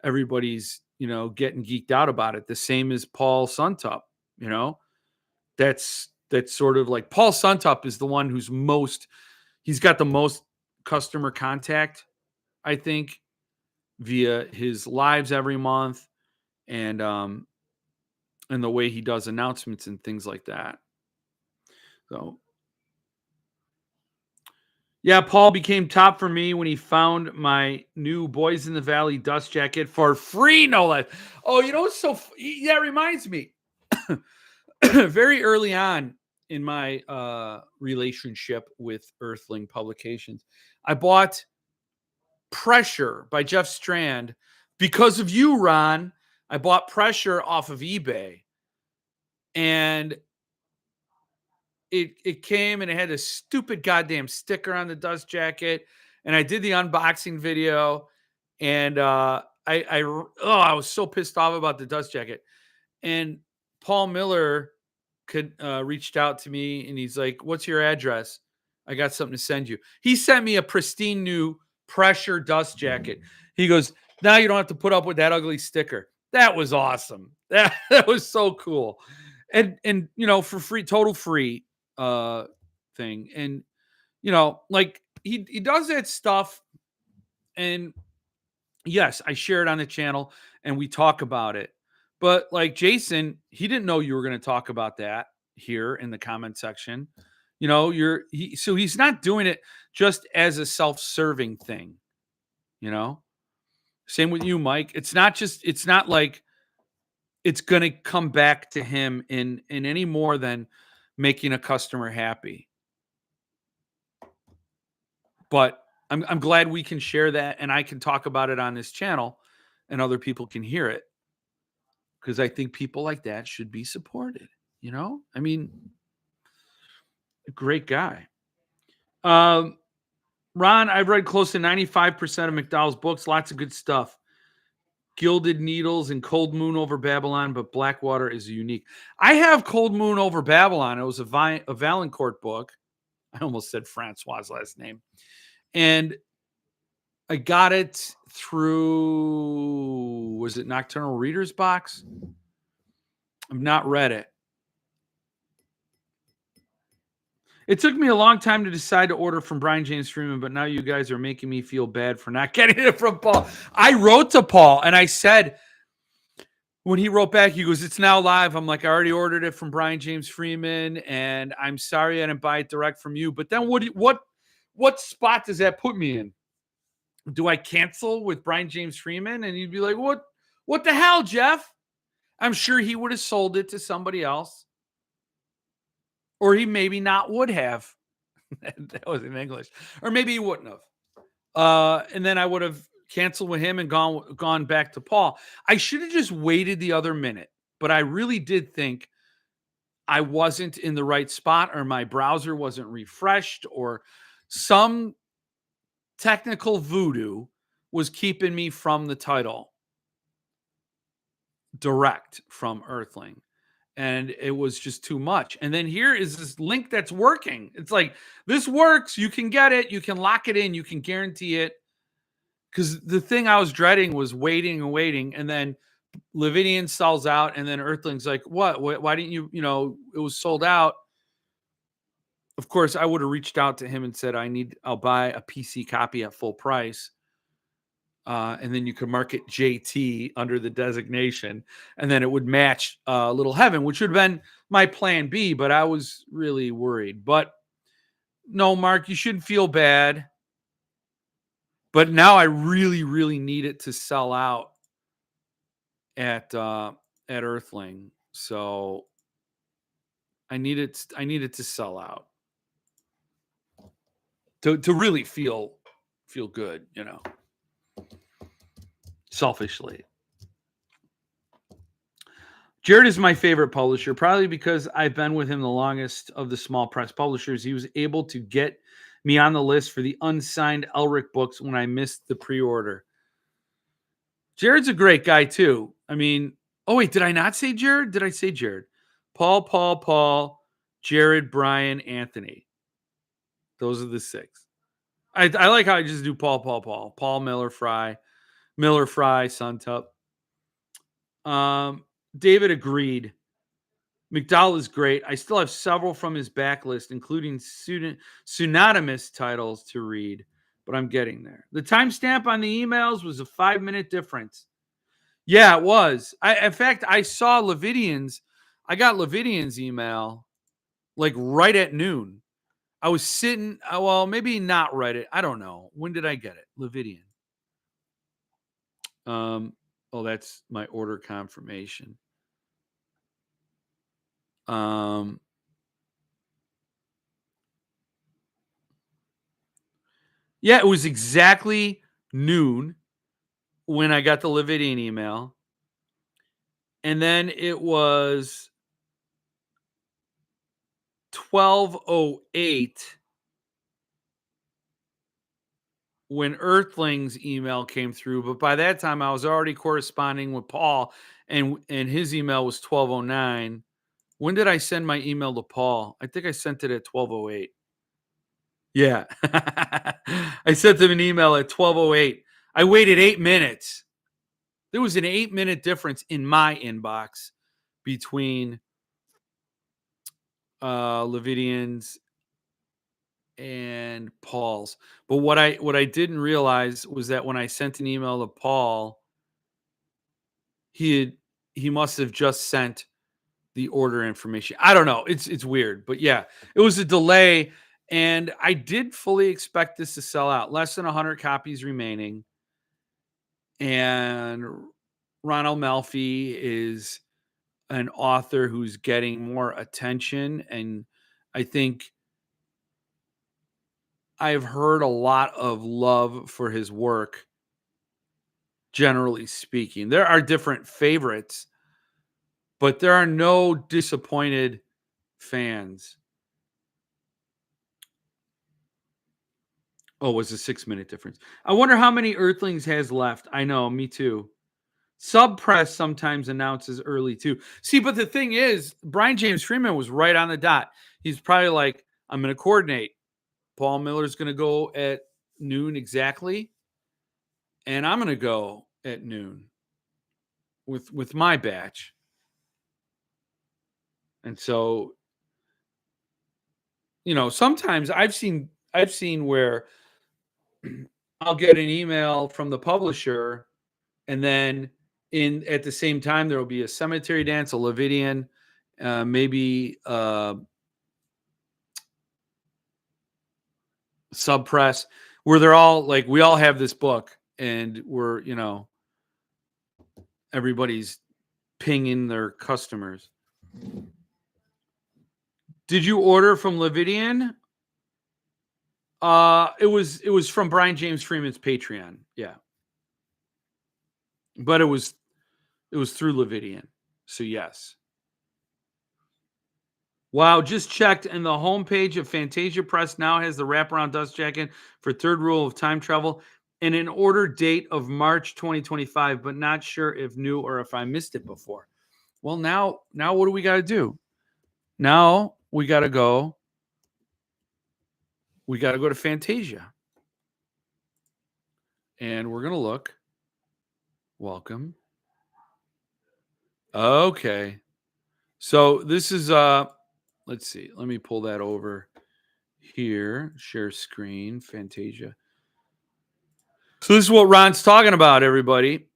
everybody's getting geeked out about it. The same as Paul Suntop. That's sort of like Paul Suntop is the one he's got the most customer contact, I think, via his lives every month, and the way he does announcements and things like that. So, yeah, Paul became top for me when he found my new Boys in the Valley dust jacket for free, no less. Oh, what's that reminds me. very early on in my relationship with Earthling Publications, I bought Pressure by Jeff Strand because of you, Ron. I bought Pressure off of eBay, and it came and it had a stupid goddamn sticker on the dust jacket. And I did the unboxing video, and I was so pissed off about the dust jacket. And Paul Miller reached out to me, and he's like, "What's your address? I got something to send you." He sent me a pristine new Pressure dust jacket. He goes, "Now you don't have to put up with that ugly sticker." That was awesome. That was so cool. And for free, total free thing. And like he does that stuff. And yes, I share it on the channel and we talk about it. But like Jason, he didn't know you were going to talk about that here in the comment section. So he's not doing it just as a self-serving thing, you know? Same with you, Mike. It's not like it's going to come back to him in any more than making a customer happy. But I'm glad we can share that, and I can talk about it on this channel and other people can hear it, because I think people like that should be supported. I mean, a great guy. Ron, I've read close to 95% of McDowell's books. Lots of good stuff. Gilded Needles and Cold Moon Over Babylon, but Blackwater is unique. I have Cold Moon Over Babylon. It was a Valancourt book. I almost said Francois' last name. And I got it through, was it Nocturnal Reader's Box? I've not read it. It took me a long time to decide to order from Brian James Freeman, but now you guys are making me feel bad for not getting it from Paul. I wrote to Paul and I said, when he wrote back, he goes, "It's now live." I'm like, "I already ordered it from Brian James Freeman, and I'm sorry I didn't buy it direct from you." But then what spot does that put me in? Do I cancel with Brian James Freeman? And you'd be like, what the hell, Jeff? I'm sure he would have sold it to somebody else. Or he maybe not would have. That was in English. Or maybe he wouldn't have. And then I would have canceled with him and gone back to Paul. I should have just waited the other minute. But I really did think I wasn't in the right spot, or my browser wasn't refreshed, or some technical voodoo was keeping me from the title direct from Earthling. And it was just too much. And then here is this link that's working. It's like, this works. You can get it. You can lock it in. You can guarantee it. Because the thing I was dreading was waiting and waiting. And then Lavidian sells out. And then Earthling's like, what? Why didn't you, it was sold out. Of course, I would have reached out to him and said, I'll buy a PC copy at full price. And then you could mark it JT under the designation, and then it would match Little Heaven, which would have been my plan B, but I was really worried. But no, Mark, you shouldn't feel bad. But now I really, really need it to sell out at Earthling. So I need it to sell out to really feel good, selfishly. Jared is my favorite publisher, probably because I've been with him the longest of the small press publishers. He was able to get me on the list for the unsigned Elric books when I missed the pre-order. Jared's a great guy too. I mean, oh wait, did I not say Jared? Did I say Jared? Paul, Jared, Brian, Anthony. Those are the 6. I like how I just do Paul, Miller, Fry, Suntup. David agreed. McDowell is great. I still have several from his backlist, including pseudonymous titles to read, but I'm getting there. The timestamp on the emails was a 5-minute difference. Yeah, it was. In fact, I saw Lavidian's. I got Lavidian's email like right at noon. I was sitting, well, maybe not right at, I don't know. When did I get it? Lavidian. Oh, that's my order confirmation. Um, yeah, it was exactly noon when I got the Levidian email, and then it was 12:08 when Earthling's email came through, but by that time I was already corresponding with Paul, and his email was 12:09. When did I send my email to Paul? I think I sent it at 12:08. Yeah. I sent him an email at 12:08. I waited 8 minutes. There was an 8-minute difference in my inbox between Levidian's and Paul's. But what I didn't realize was that when I sent an email to Paul, he had he must have just sent the order information. I don't know. It's weird, but yeah, it was a delay, and I did fully expect this to sell out. Less than 100 copies remaining, and Ronald Malfi is an author who's getting more attention, and I think I've heard a lot of love for his work, generally speaking. There are different favorites, but there are no disappointed fans. Oh, it was a 6-minute difference. I wonder how many Earthlings has left. I know, me too. Sub Press sometimes announces early too. See, but the thing is, Brian James Freeman was right on the dot. He's probably like, I'm going to coordinate. Paul Miller's going to go at noon exactly, and I'm going to go at noon with my batch. And so, sometimes I've seen where I'll get an email from the publisher, and then in at the same time there will be a Cemetery Dance, a Levidian, maybe Sub Press, where they're all like, we all have this book, and we're everybody's pinging their customers. Did you order from Levidian? It was from Brian James Freeman's Patreon. Yeah. But it was through Levidian. So yes. Wow, just checked, and the homepage of Fantasia Press now has the wraparound dust jacket for Third Rule of Time Travel and an order date of March 2025, but not sure if new or if I missed it before. Well, now what do we got to do? Now we got to go. We got to go to Fantasia, and we're gonna look. Welcome. Okay. So this is let's see. Let me pull that over here. Share screen, Fantasia. So this is what Ron's talking about, everybody.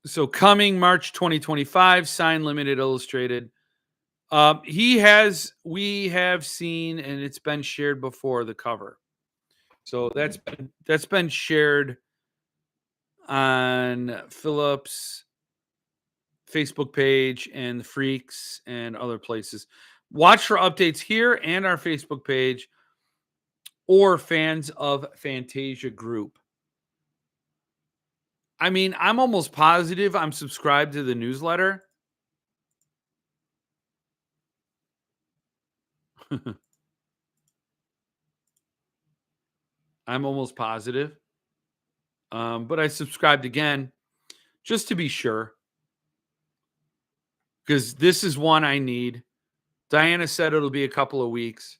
So coming March 2025, signed, limited, illustrated. We have seen, and it's been shared before, the cover. So that's been shared on Philip's Facebook page and the Freaks and other places. Watch for updates here and our Facebook page or Fans of Fantasia group. I mean, I'm almost positive I'm subscribed to the newsletter. I'm almost positive. But I subscribed again just to be sure, because this is one I need. Diana said it'll be a couple of weeks,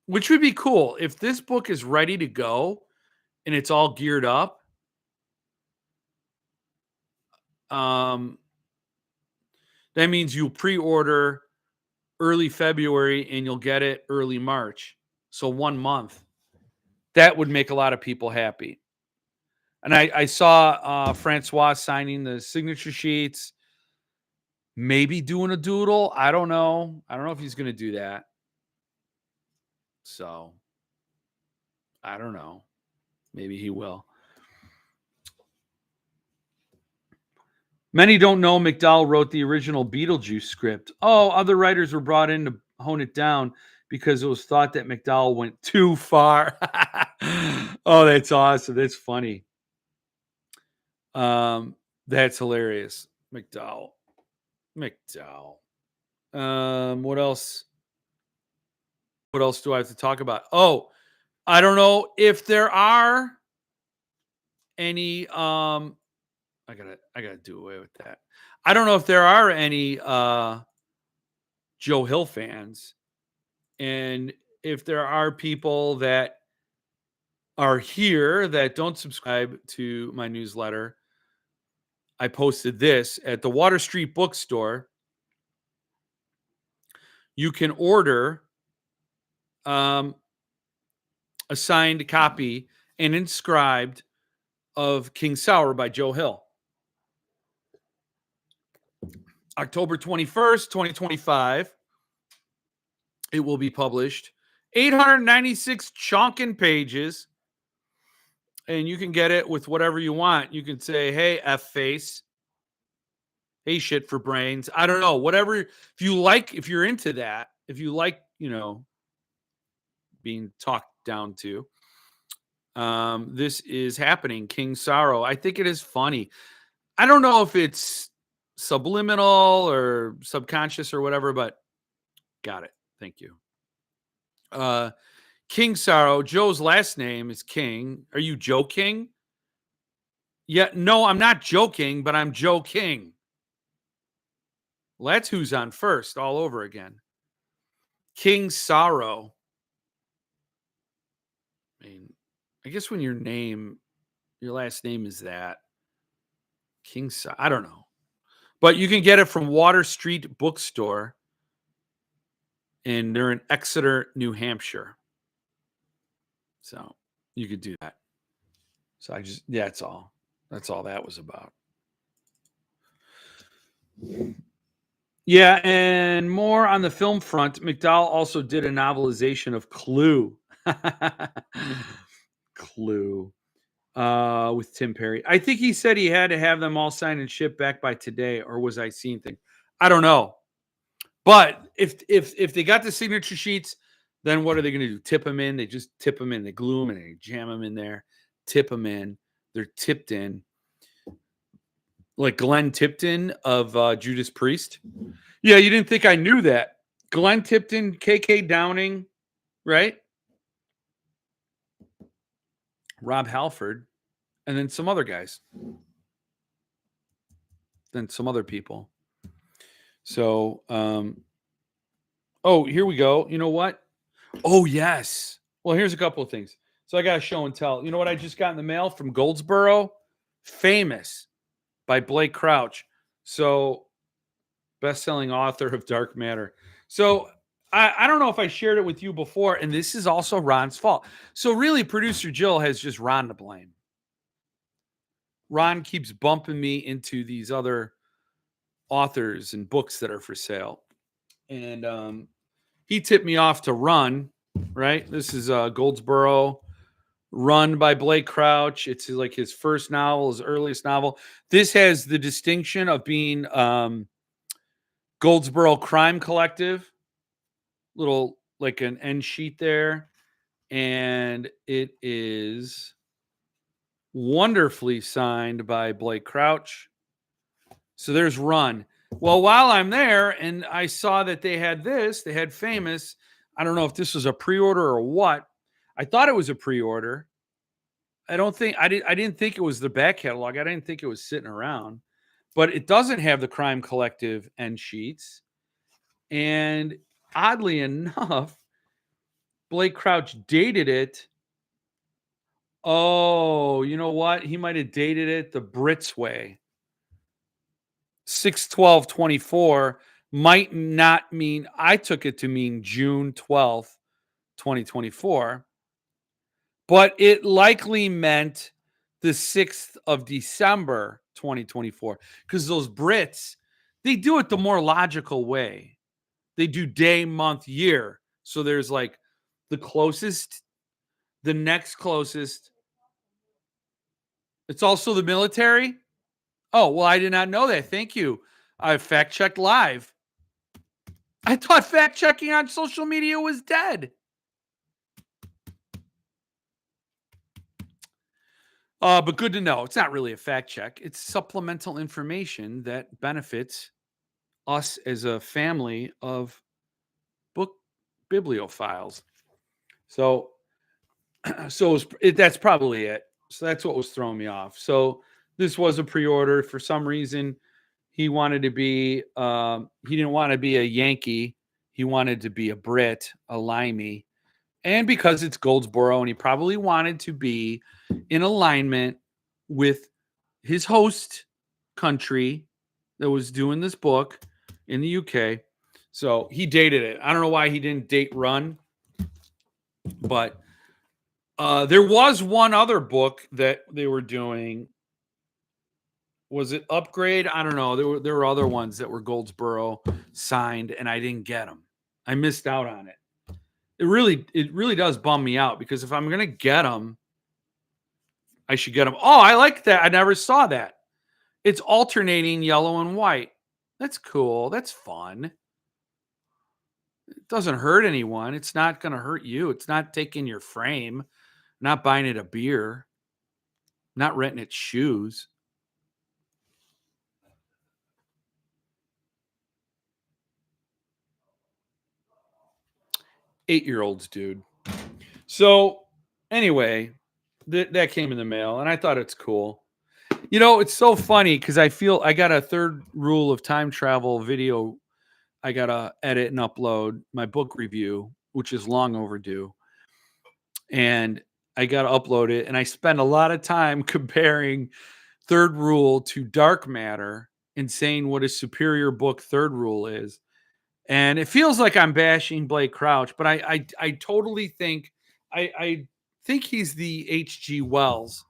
which would be cool if this book is ready to go and it's all geared up. Um, that means you'll pre-order early February and you'll get it early March. So 1 month. That would make a lot of people happy. And I saw Francois signing the signature sheets, maybe doing a doodle. I don't know. I don't know if he's going to do that. So I don't know. Maybe he will. Many don't know McDowell wrote the original Beetlejuice script. Oh, other writers were brought in to hone it down because it was thought that McDowell went too far. Oh, that's awesome. That's funny. That's hilarious. McDowell. What else? What else do I have to talk about? Oh, I don't know if there are any I gotta do away with that. I don't know if there are any Joe Hill fans, and if there are people that are here that don't subscribe to my newsletter. I posted this at the Water Street Bookstore. You can order a signed copy and inscribed of King Sour by Joe Hill. October 21st, 2025. It will be published. 896 chonkin pages. And you can get it with whatever you want. You can say, hey, F face. Hey, shit for brains. I don't know. Whatever. If you're into that, if you like, being talked down to, this is happening. King Sorrow. I think it is funny. I don't know if it's subliminal or subconscious or whatever, but got it. Thank you. King Sorrow. Joe's last name is King. Are you Joe King? Yeah, no, I'm not joking, but I'm Joe King. Well, that's who's on first all over again. King Sorrow. I mean, I guess when your last name is that. King Sorrow. I don't know. But you can get it from Water Street Bookstore. And they're in Exeter, New Hampshire. So you could do that. So that's all. That's all that was about. Yeah, and more on the film front. McDowell also did a novelization of Clue. Clue. With Tim Perry. I think he said he had to have them all signed and shipped back by today, or was I seeing things? I don't know. But if they got the signature sheets, then what are they going to do? Tip them in? They just tip them in. They glue them and they jam them in there. Tip them in. They're tipped in. Like Glenn Tipton of Judas Priest. Yeah, you didn't think I knew that. Glenn Tipton, KK Downing, right? Rob Halford, and then some other guys. Then some other people. So, here we go. You know what? Oh, yes. Well, here's a couple of things. So I got a show and tell. You know what I just got in the mail from Goldsboro? Famous by Blake Crouch. So, best-selling author of Dark Matter. So, I don't know if I shared it with you before, and this is also Ron's fault. So, really, producer Jill has just Ron to blame. Ron keeps bumping me into these other authors and books that are for sale. And he tipped me off to Run, right? This is Goldsboro, Run by Blake Crouch. It's like his first novel, his earliest novel. This has the distinction of being Goldsboro Crime Collective, little like an end sheet there. And it is wonderfully signed by Blake Crouch. So there's Run. Well, while I'm there and I saw that they had Famous. I don't know if this was a pre-order or what. I thought it was a pre-order. I didn't think it was the back catalog. I didn't think it was sitting around. But it doesn't have the Crime Collective end sheets. And oddly enough, Blake Crouch dated it. Oh, you know what? He might have dated it the Brits way. 6/12/24 might not mean, I took it to mean June 12th, 2024, but it likely meant the 6th of December, 2024, because those Brits, they do it the more logical way. They do day, month, year. So there's like the closest, the next closest. It's also the military. Oh, well, I did not know that. Thank you. I fact checked live. I thought fact checking on social media was dead. But good to know. It's not really a fact check. It's supplemental information that benefits us as a family of book bibliophiles. So, that's probably it. So that's what was throwing me off. So this was a pre-order. For some reason, he wanted to be. He didn't want to be a Yankee. He wanted to be a Brit, a Limey, and because it's Goldsboro, and he probably wanted to be in alignment with his host country that was doing this book in the UK. So he dated it. I don't know why he didn't date Run, but there was one other book that they were doing. Was it Upgrade? I don't know. There were other ones that were Goldsboro signed, and I didn't get them. I missed out on it. It really does bum me out because if I'm gonna get them, I should get them. Oh, I like that. I never saw that. It's alternating yellow and white. That's cool. That's fun. It doesn't hurt anyone. It's not gonna hurt you. It's not taking your frame. Not buying it a beer. Not renting its shoes. Eight-year-olds, dude. So anyway, that came in the mail, and I thought it's cool. You know, it's so funny because I feel I got a third rule of time travel video. I gotta edit and upload my book review, which is long overdue, and I gotta upload it. And I spend a lot of time comparing Third Rule to Dark Matter and saying what a superior book Third Rule is. And it feels like I'm bashing Blake Crouch, but I totally think I think he's the H.G. Wells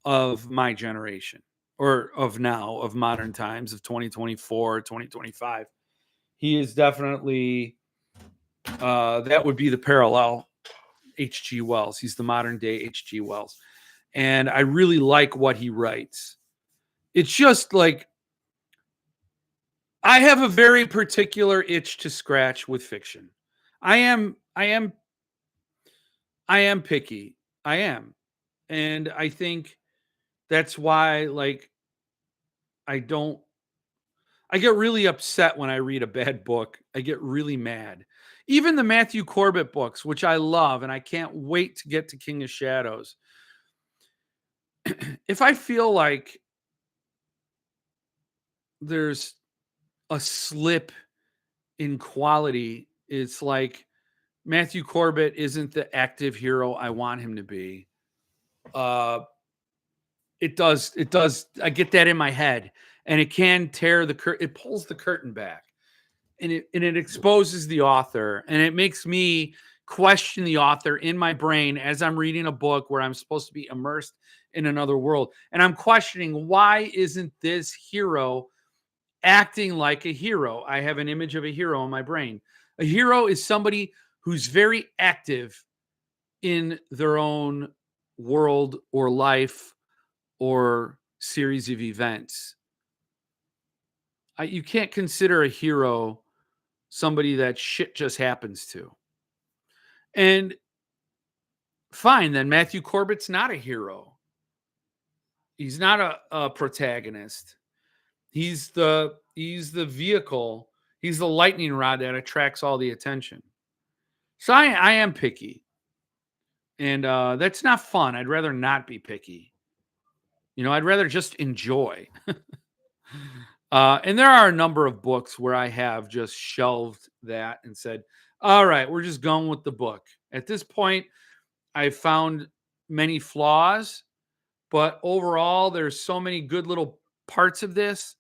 of my generation, or of now, of modern times, of 2024, 2025. He is definitely that would be the parallel H.G. Wells. He's the modern day H.G. Wells. And I really like what he writes. It's just like I have a very particular itch to scratch with fiction. I am picky. I am. And I think that's why like I don't I get really upset when I read a bad book. I get really mad. Even the Matthew Corbett books, which I love and I can't wait to get to King of Shadows. If I feel like there's a slip in quality, it's like Matthew Corbett isn't the active hero I want him to be. Uh it does I get that in my head, and it can tear the it pulls the curtain back, and it exposes the author, and it makes me question the author in my brain as I'm reading a book where I'm supposed to be immersed in another world, and I'm questioning, why isn't this hero acting like a hero? I have an image of a hero in my brain. A hero is somebody who's very active in their own world or life or series of events. You can't consider a hero somebody that shit just happens to. And fine, then Matthew Corbett's not a hero. He's not a protagonist. He's the vehicle. He's the lightning rod that attracts all the attention. So I am picky, and that's not fun. I'd rather not be picky. I'd rather just enjoy. And there are a number of books where I have just shelved that and said, all right, we're just going with the book. At this point, I've found many flaws, but overall, there's so many good little parts of this.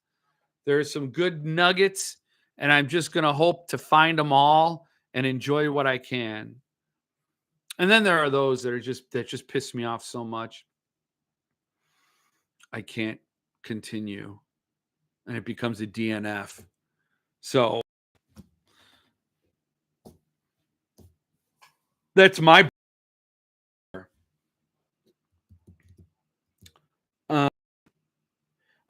There's some good nuggets, and I'm just going to hope to find them all and enjoy what I can. And then there are those that just piss me off so much I can't continue, and it becomes a DNF. So that's my.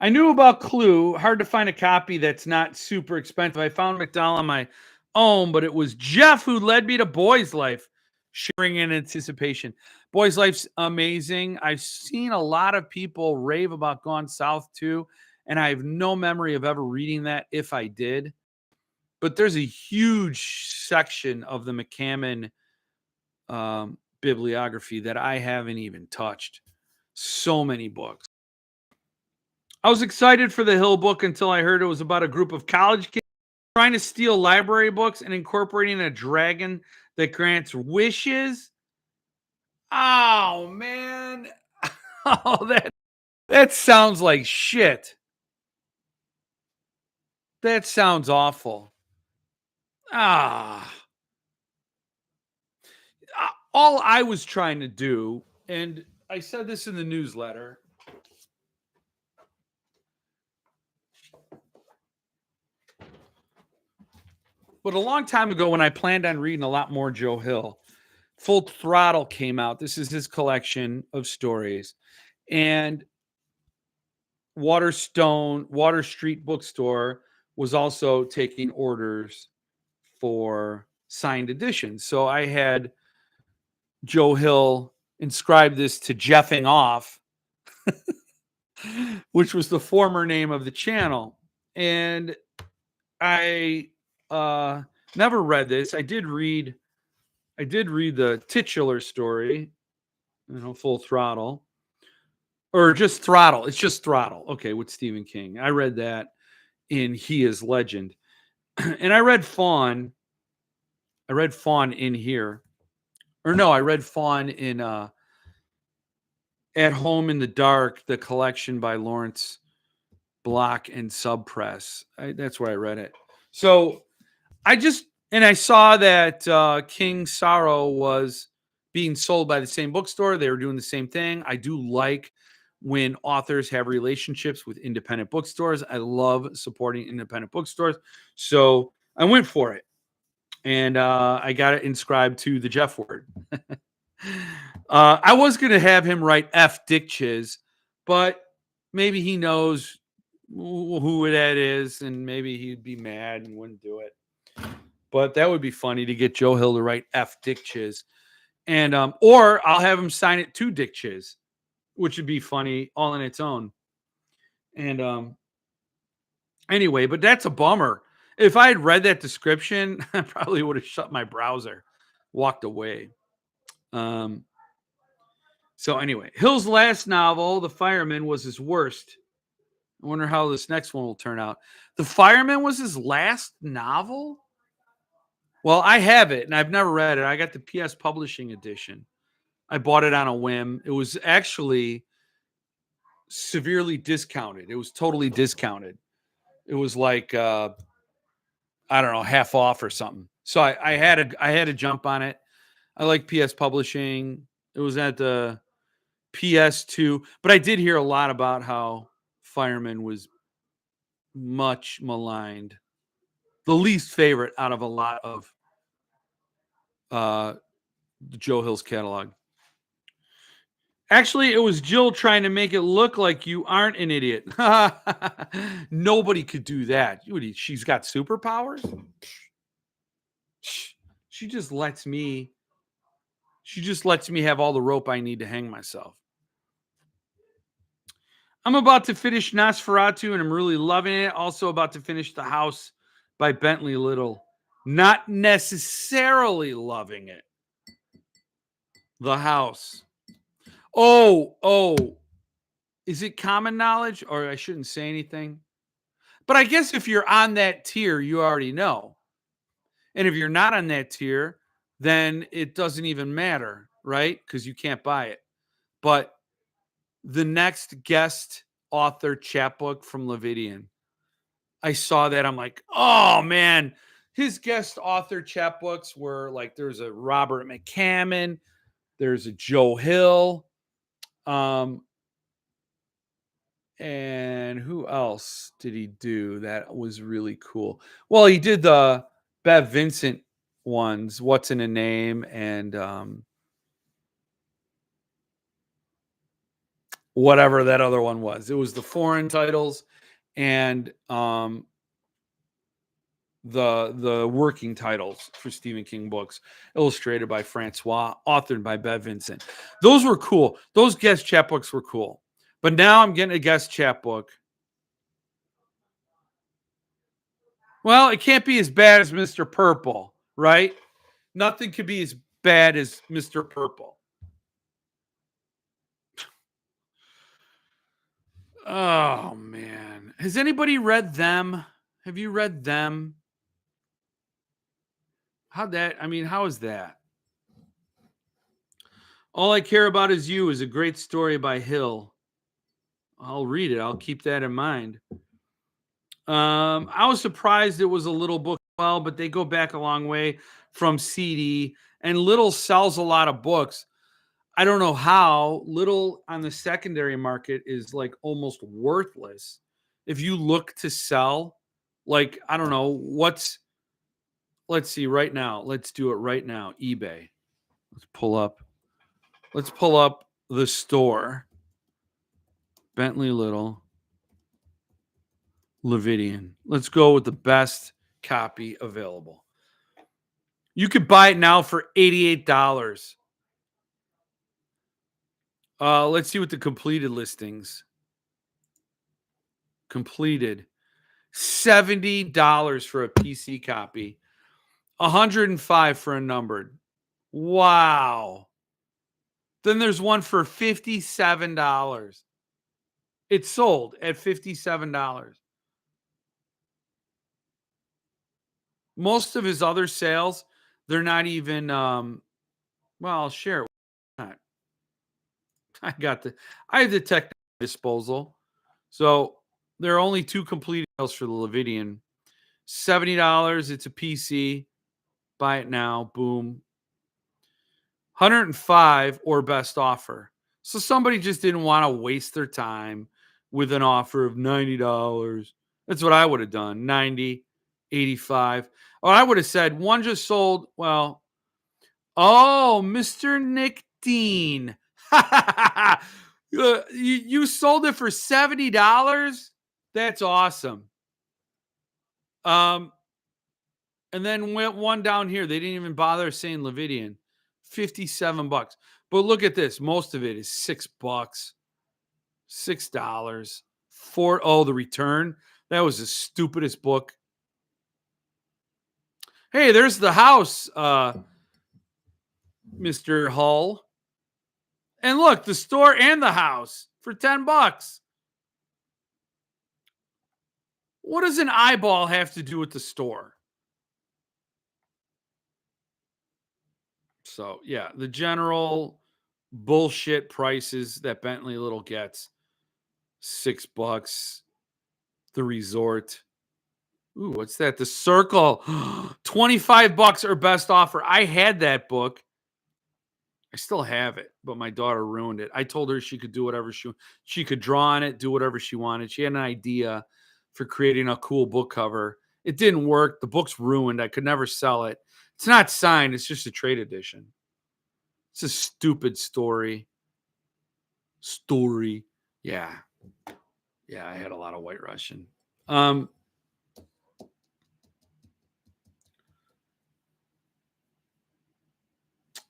I knew about Clue. Hard to find a copy that's not super expensive. I found McDowell on my own, but it was Jeff who led me to Boys Life, sharing in anticipation. Boys Life's amazing. I've seen a lot of people rave about Gone South too, and I have no memory of ever reading that if I did. But there's a huge section of the McCammon bibliography that I haven't even touched. So many books. I was excited for the Hill book until I heard it was about a group of college kids trying to steal library books and incorporating a dragon that grants wishes. Oh man. Oh, that sounds like shit. That sounds awful. Ah. All I was trying to do, and I said this in the newsletter. But a long time ago, when I planned on reading a lot more Joe Hill, Full Throttle came out. This is his collection of stories. And Water Street Bookstore was also taking orders for signed editions. So I had Joe Hill inscribe this to Jeffing Off, which was the former name of the channel. And I never read this. I did read the titular story, Full Throttle. Or just Throttle. It's just Throttle. Okay, with Stephen King. I read that in He Is Legend. And I read Fawn. I read Fawn in here. Or no, I read Fawn in At Home in the Dark, the collection by Lawrence Block and Subpress. That's where I read it. So I saw that King Sorrow was being sold by the same bookstore. They were doing the same thing. I do like when authors have relationships with independent bookstores. I love supporting independent bookstores. So I went for it. And I got it inscribed to the Jeff word. I was going to have him write F. Dick Chiz, but maybe he knows who that is, and maybe he'd be mad and wouldn't do it. But that would be funny to get Joe Hill to write F. Dick Chiz. And or I'll have him sign it to Dick Chiz, which would be funny all on its own. And anyway, but that's a bummer. If I had read that description, I probably would have shut my browser, walked away. So anyway, Hill's last novel, The Fireman, was his worst. I wonder how this next one will turn out. The Fireman was his last novel? Well, I have it, and I've never read it. I got the PS Publishing edition. I bought it on a whim. It was actually severely discounted. It was totally discounted. It was like I don't know, half off or something. So I had to jump on it. I like PS Publishing. It was at the PS2, but I did hear a lot about how Fireman was much maligned. The least favorite out of a lot of Joe Hill's catalog. Actually, it was Jill trying to make it look like you aren't an idiot. Nobody could do that. She's got superpowers? She just lets me have all the rope I need to hang myself. I'm about to finish Nosferatu, and I'm really loving it. Also about to finish The House by Bentley Little. Not necessarily loving it. The House. Oh. Is it common knowledge, or I shouldn't say anything? But I guess if you're on that tier, you already know. And if you're not on that tier, then it doesn't even matter, right? Because you can't buy it. But the next guest author chapbook from Levidian, I saw that. I'm like, oh man, his guest author chapbooks were like, there's a Robert McCammon, there's a Joe Hill, and who else did he do that was really cool? Well, he did the Bev Vincent ones, What's in a Name, and whatever that other one was. It was the foreign titles and the working titles for Stephen King books, illustrated by Francois, authored by Bev Vincent. Those were cool. Those guest chapbooks were cool. But now I'm getting a guest chapbook. Well, it can't be as bad as Mr. Purple, right? Nothing could be as bad as Mr. Purple. Oh man. Has anybody read them? Have you read them? How is that? All I Care About Is You is a great story by Hill. I'll read it. I'll keep that in mind. I was surprised it was a Little book, well, but they go back a long way from CD, and Little sells a lot of books. I don't know how. Little on the secondary market is like almost worthless. If you look to sell, like, I don't know, let's see right now. Let's do it right now. eBay. Let's pull up the store. Bentley Little. Levidian. Let's go with the best copy available. You could buy it now for $88. Let's see what the completed listings. Completed. $70 for a PC copy. $105 for a numbered. Wow. Then there's one for $57. It's sold at $57. Most of his other sales, they're not even well, I'll share it. I have the tech disposal. So there are only 2 complete sales for the Levidian. $70. It's a PC. Buy it now. Boom. 105 or best offer. So somebody just didn't want to waste their time with an offer of $90. That's what I would have done. 90, 85. Or I would have said one just sold. Well, oh, Mr. Nick Dean. You sold it for $70? That's awesome. And then went one down here. They didn't even bother saying Levidian. $57. But look at this. Most of it is $6. $6. The return. That was the stupidest book. Hey, there's the house, Mr. Hull. And look, the store and the house for $10. What does an eyeball have to do with the store? So, yeah, the general bullshit prices that Bentley Little gets. $6. The Resort. Ooh, what's that? The Circle. $25 or best offer. I had that book. I still have it, but my daughter ruined it. I told her she could do whatever she could draw on it, do whatever she wanted. She had an idea for creating a cool book cover. It didn't work. The book's ruined. I could never sell it. It's not signed. It's just a trade edition. It's a stupid story. Yeah. Yeah, I had a lot of White Russian.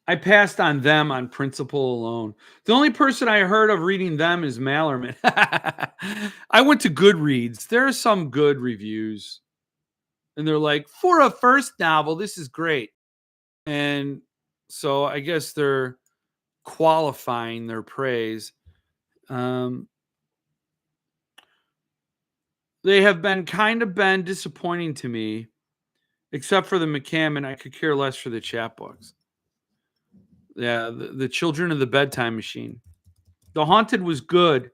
I passed on them on principle alone. The only person I heard of reading them is Mallerman. I went to Goodreads. There are some good reviews. And they're like, for a first novel, this is great. And so I guess they're qualifying their praise. They have been disappointing to me, except for the McCammon. I could care less for the chapbooks. Yeah, the Children of the Bedtime Machine. The Haunted was good,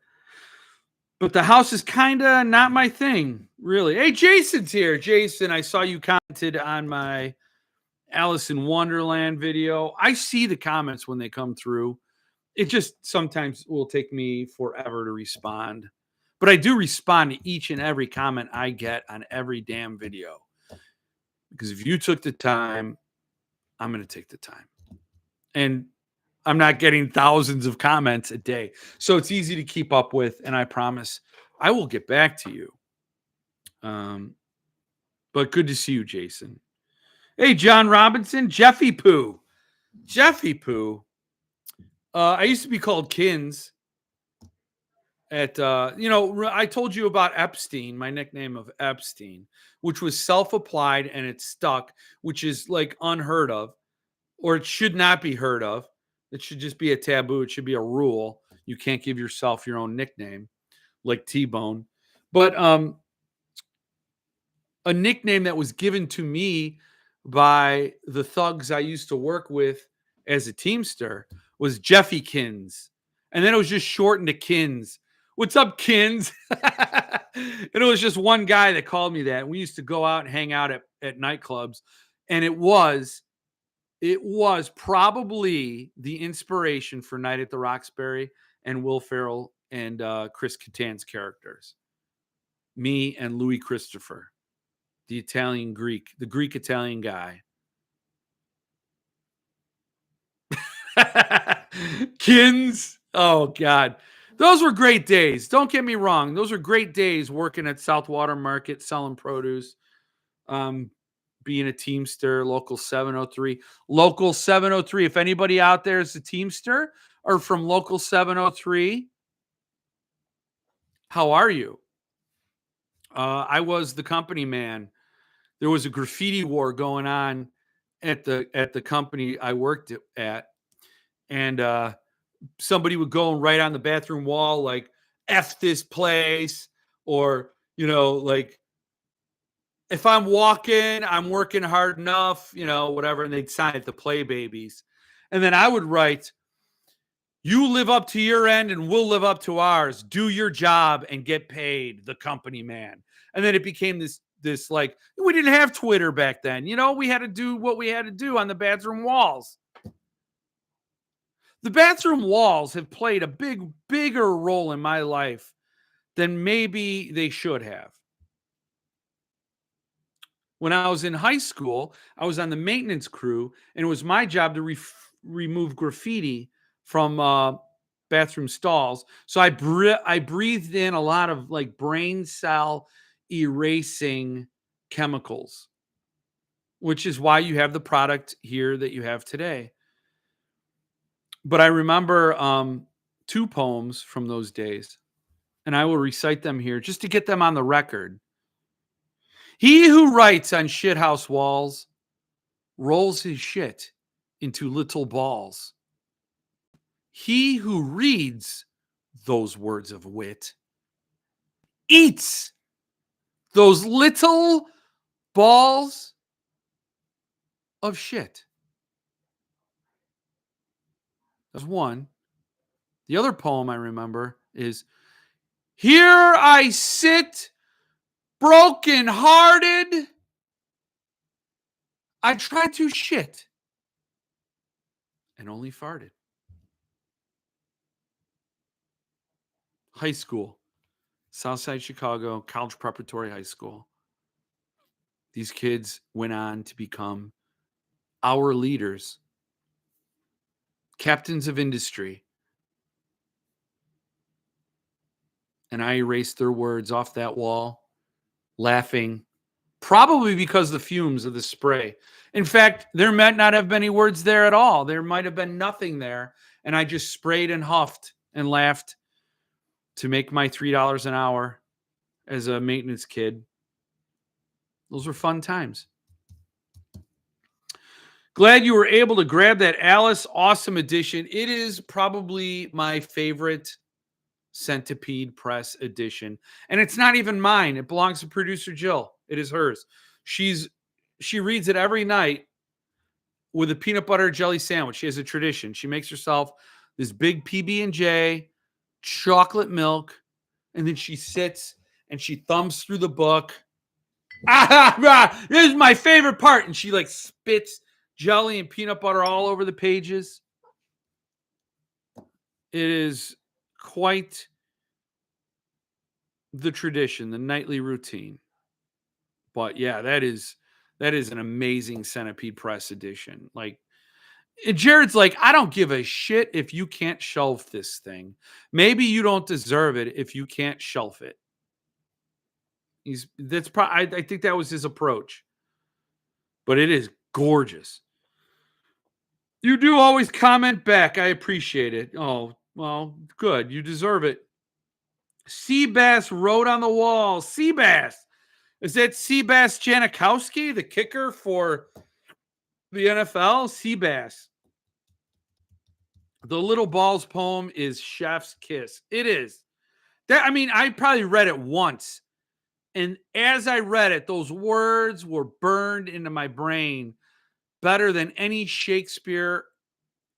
but the house is kind of not my thing, really. Hey, Jason's here. Jason, I saw you commented on my Alice in Wonderland video. I see the comments when they come through. It just sometimes will take me forever to respond. But I do respond to each and every comment I get on every damn video. Because if you took the time, I'm going to take the time. And I'm not getting thousands of comments a day. So it's easy to keep up with, and I promise I will get back to you. Um, but good to see you, Jason. Hey, John Robinson, Jeffy Poo. Jeffy Poo. I used to be called Kins at I told you about Epstein, my nickname of Epstein, which was self-applied and it stuck, which is like unheard of, or it should not be heard of. It should just be a taboo. It should be a rule. You can't give yourself your own nickname like T-Bone. But a nickname that was given to me by the thugs I used to work with as a Teamster was Jeffy Kins. And then it was just shortened to Kins. What's up, Kins? And it was just one guy that called me that. We used to go out and hang out at nightclubs. And it was probably the inspiration for Night at the Roxbury and Will Ferrell and Chris Kattan's characters. Me and Louis Christopher, the Greek Italian guy. Kins. Oh, God. Those were great days. Don't get me wrong. Those were great days working at Southwater Market, selling produce, being a Teamster, Local 703. Local 703. If anybody out there is a Teamster or from Local 703, how are you? I was the company man. There was a graffiti war going on at the company I worked at, and somebody would go and write on the bathroom wall like "F this place," or like, if I'm walking, I'm working hard enough, whatever, and they'd sign it, the Play Babies, and then I would write, "You live up to your end, and we'll live up to ours. Do your job and get paid, the company man." And then it became this like, we didn't have Twitter back then. We had to do what we had to do on the bathroom walls. The bathroom walls have played a bigger role in my life than maybe they should have. When I was in high school, I was on the maintenance crew, and it was my job to remove graffiti from bathroom stalls. So I breathed in a lot of like brain cell erasing chemicals, which is why you have the product here that you have today. But I remember two poems from those days, and I will recite them here just to get them on the record. He who writes on shithouse walls rolls his shit into little balls. He who reads those words of wit eats those little balls of shit. That's one. The other poem I remember is, here I sit broken hearted. I tried to shit and only farted. High school, Southside Chicago, College Preparatory High School. These kids went on to become our leaders, captains of industry. And I erased their words off that wall, laughing, probably because of the fumes of the spray. In fact, there might not have been any words there at all. There might have been nothing there. And I just sprayed and huffed and laughed to make my $3 an hour as a maintenance kid. Those were fun times. Glad you were able to grab that Alice Awesome Edition. It is probably my favorite Centipede Press edition. And it's not even mine. It belongs to producer Jill. It is hers. She reads it every night with a peanut butter jelly sandwich. She has a tradition. She makes herself this big PB&J, chocolate milk, and then she sits and she thumbs through the book. This is my favorite part. And she like spits jelly and peanut butter all over the pages. It is quite the tradition, the nightly routine. But yeah, that is an amazing Centipede Press edition. Like, And Jared's like, I don't give a shit if you can't shelf this thing. Maybe you don't deserve it if you can't shelf it. I think that was his approach, but it is gorgeous. You do always comment back. I appreciate it. Oh, well, good. You deserve it. Seabass wrote on the wall. Seabass. Is that Seabass Janikowski, the kicker for the NFL? Seabass. The Little Balls poem is chef's kiss. It is. That, I mean, I probably read it once. And as I read it, those words were burned into my brain better than any Shakespeare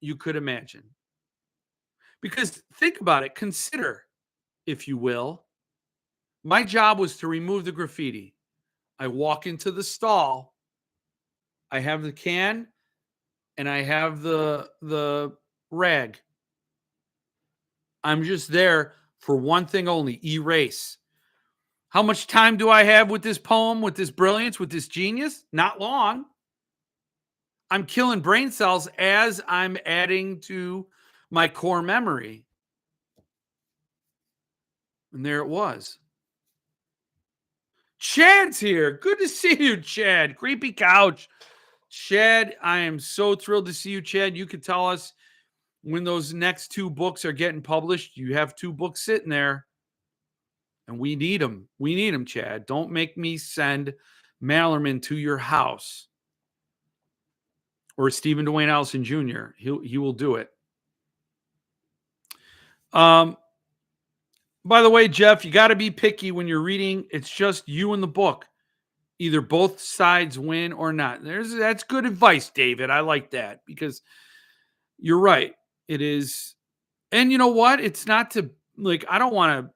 you could imagine. Because think about it, consider, if you will, my job was to remove the graffiti. I walk into the stall, I have the can, and I have the rag. I'm just there for one thing only, erase. How much time do I have with this poem, with this brilliance, with this genius? Not long. I'm killing brain cells as I'm adding to my core memory. And there it was. Chad's here. Good to see you, Chad. Creepy couch. Chad, I am so thrilled to see you, Chad. You could tell us when those next 2 books are getting published. You have 2 books sitting there, and we need them. We need them, Chad. Don't make me send Mallerman to your house, or Stephen Dwayne Allison Jr. He will do it. By the way, Jeff, you got to be picky when you're reading. It's just you and the book. Either both sides win or not. That's good advice, David. I like that because you're right. It is. And you know what? It's not to, like, I don't want to,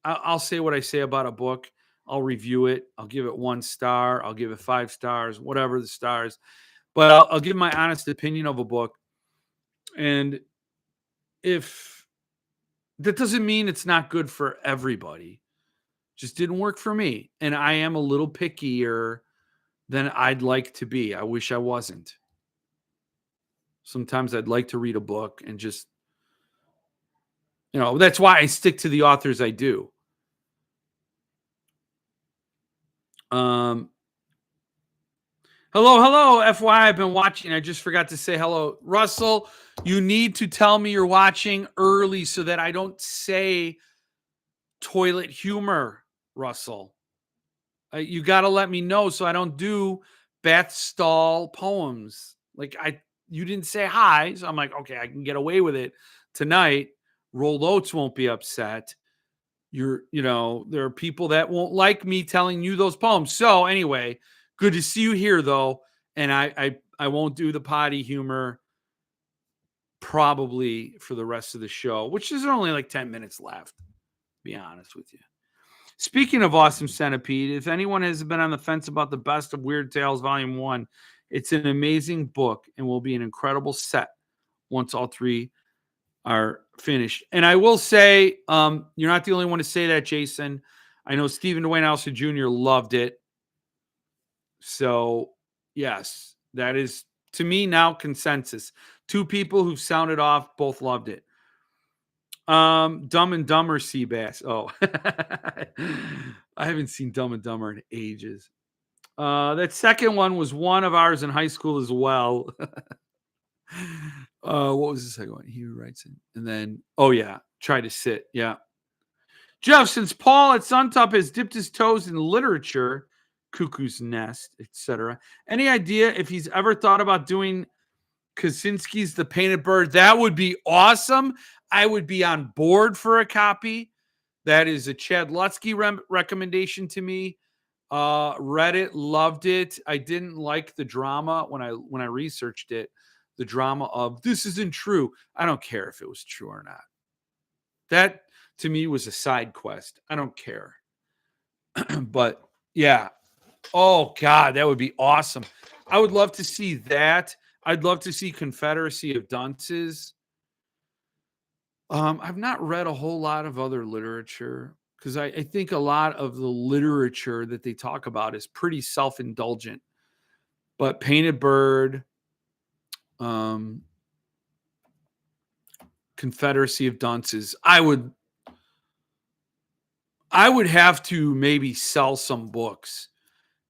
I'll say what I say about a book. I'll review it. I'll give it 1 star. I'll give it 5 stars, whatever the stars. But I'll give my honest opinion of a book. And if that doesn't mean it's not good for everybody, just didn't work for me. And I am a little pickier than I'd like to be. I wish I wasn't. Sometimes I'd like to read a book and just, that's why I stick to the authors I do. Hello. FYI, I've been watching. I just forgot to say hello. Russell, you need to tell me you're watching early so that I don't say toilet humor, Russell. You got to let me know so I don't do bath stall poems. Like, you didn't say hi, so I'm like, okay, I can get away with it tonight. Rolled Oats won't be upset. There are people that won't like me telling you those poems. So anyway, good to see you here though. And I won't do the potty humor probably for the rest of the show, which is only like 10 minutes left, to be honest with you. Speaking of Awesome Centipede, if anyone has been on the fence about the Best of Weird Tales Volume 1, it's an amazing book and will be an incredible set once all 3 are finished. And I will say, you're not the only one to say that, Jason. I know Stephen Dwayne Allison Jr. loved it. So, yes, that is, to me, now consensus. 2 people who've sounded off both loved it. Dumb and Dumber Seabass. Oh, I haven't seen Dumb and Dumber in ages. That second one was one of ours in high school as well. What was the second one? He writes it. And then, Try to Sit. Yeah. Jeff, since Paul at Suntop has dipped his toes in literature, Cuckoo's Nest, etc., any idea if he's ever thought about doing Kaczynski's The Painted Bird? That would be awesome. I would be on board for a copy. That is a Chad Lutsky recommendation to me. Read it, loved it. I didn't like the drama when I researched it. The drama of this isn't true. I don't care if it was true or not. That to me was a side quest. I don't care. But yeah. Oh God, that would be awesome. I would love to see that. I'd love to see Confederacy of Dunces. I've not read a whole lot of other literature because I think a lot of the literature that they talk about is pretty self-indulgent. But Painted Bird, Confederacy of Dunces. I would have to maybe sell some books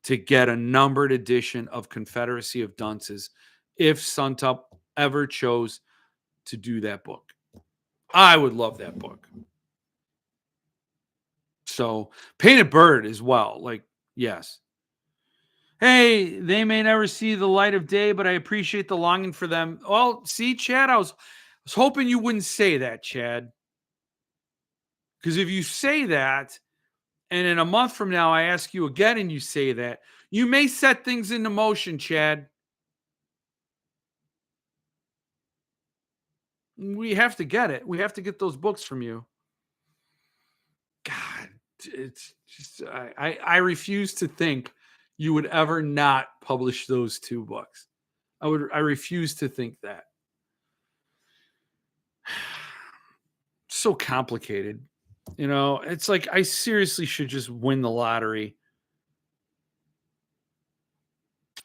to get a numbered edition of Confederacy of Dunces if Suntup ever chose to do that book. I would love that book. So, Painted Bird as well. Like, yes. Hey, they may never see the light of day, but I appreciate the longing for them. Well, see, Chad, I was hoping you wouldn't say that, Chad. Because if you say that, and in a month from now I ask you again and you say that, you may set things into motion, Chad. We have to get it. We have to get those books from you. God, it's just I refuse to think you would ever not publish those two books. I refuse to think that. So complicated. You know, it's like I seriously should just win the lottery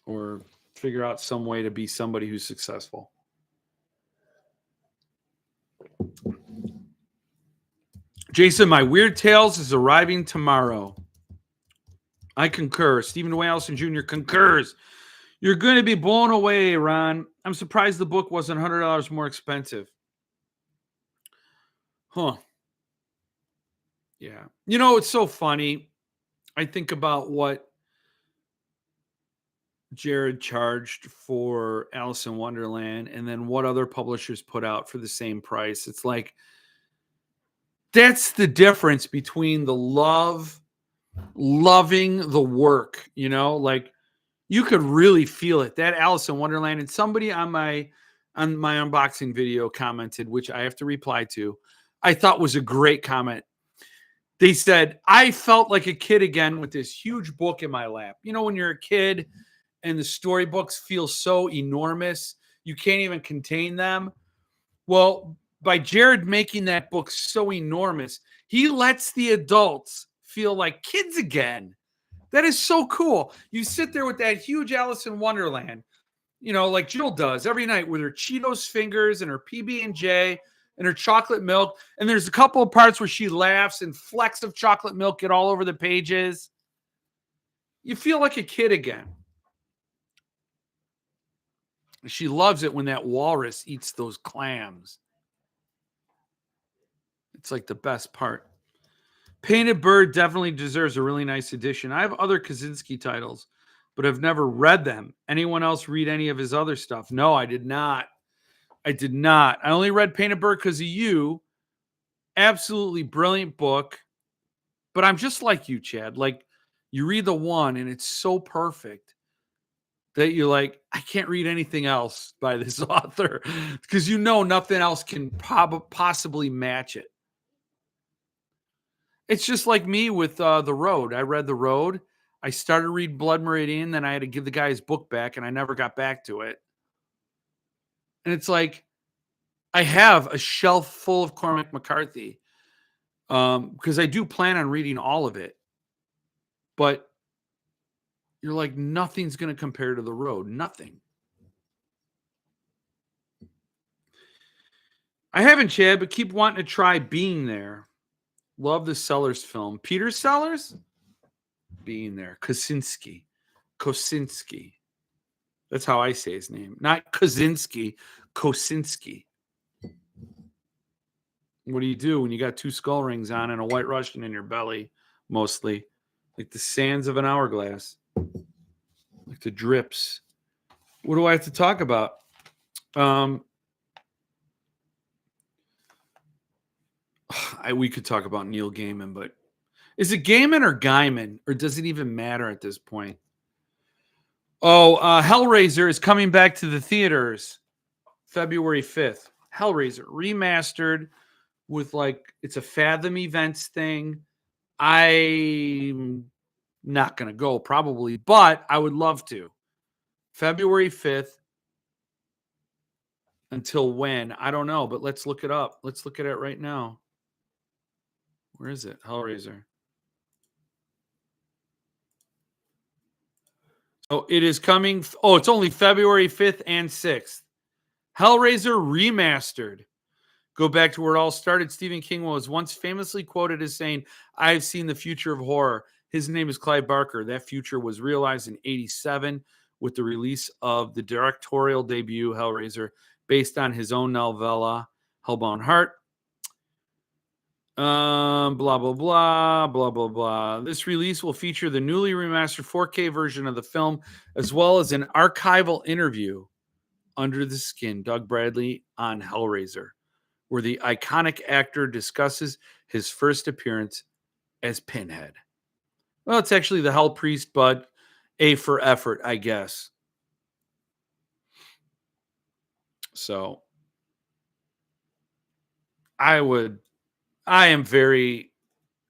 or figure out some way to be somebody who's successful. Jason, my Weird Tales is arriving tomorrow. I concur. Stephen Whalson Jr. concurs. You're going to be blown away, Ron. I'm surprised the book wasn't $100 more expensive. Huh. Yeah. You know, it's so funny. I think about what Jared charged for Alice in Wonderland and then what other publishers put out for the same price. It's like, that's the difference between the loving the work, you know, like you could really feel it. That Alice in Wonderland, and somebody on my unboxing video commented, which I have to reply to, I thought was a great comment. They said, I felt like a kid again with this huge book in my lap. You know, when you're a kid and the storybooks feel so enormous, you can't even contain them. Well, by Jared making that book so enormous, he lets the adults feel like kids again. That is so cool. You sit there with that huge Alice in Wonderland, you know, like Jill does every night with her Cheetos fingers and her PB&J and her chocolate milk. And there's a couple of parts where she laughs and flecks of chocolate milk get all over the pages. You feel like a kid again. She loves it when that walrus eats those clams. It's like the best part. Painted Bird definitely deserves a really nice edition. I have other Kaczynski titles, but I've never read them. Anyone else read any of his other stuff? No, I did not. I only read Painted Bird because of you. Absolutely brilliant book. But I'm just like you, Chad. Like, you read the one and it's so perfect that you're like, I can't read anything else by this author because you know nothing else can possibly match it. It's just like me with The Road. I read The Road. I started reading Blood Meridian, then I had to give the guy his book back, and I never got back to it. And it's like, I have a shelf full of Cormac McCarthy because I do plan on reading all of it. But you're like, nothing's going to compare to The Road. Nothing. I haven't, Chad, but keep wanting to try Being There. Love the Sellers film. Peter Sellers? Being There. Kosinski. That's how I say his name. Not Kaczynski. Kosinski. What do you do when you got two skull rings on and a white Russian in your belly, mostly? Like the sands of an hourglass. Like the drips. What do I have to talk about? We could talk about Neil Gaiman, but is it Gaiman or Gaiman, or does it even matter at this point? Oh, Hellraiser is coming back to the theaters February 5th. Hellraiser remastered with it's a Fathom Events thing. I'm not going to go probably, but I would love to. February 5th. Until when? I don't know, but let's look it up. Let's look at it right now. Where is it? Hellraiser. Oh, it is coming. Oh, it's only February 5th and 6th. Hellraiser remastered. Go back to where it all started. Stephen King was once famously quoted as saying, "I've seen the future of horror." His name is Clive Barker. That future was realized in 87 with the release of the directorial debut, Hellraiser, based on his own novella, Hellbound Heart. Blah, blah, blah, blah, blah, blah. This release will feature the newly remastered 4K version of the film, as well as an archival interview, Under the Skin, Doug Bradley on Hellraiser, where the iconic actor discusses his first appearance as Pinhead. Well, it's actually the Hell Priest, but A for effort, I guess. So I am very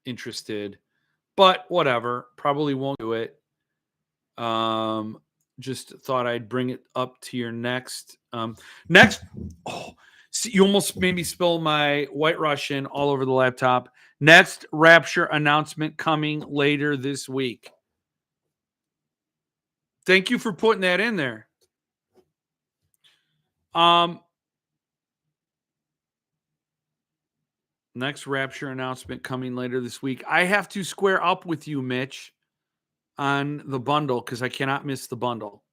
interested, but whatever. Probably won't do it. Just thought I'd bring it up to your next. Next, oh, see, you almost made me spill my White Russian all over the laptop. Next Rapture announcement coming later this week. Thank you for putting that in there. Next Rapture announcement coming later this week. I have to square up with you, Mitch, on the bundle because I cannot miss the bundle.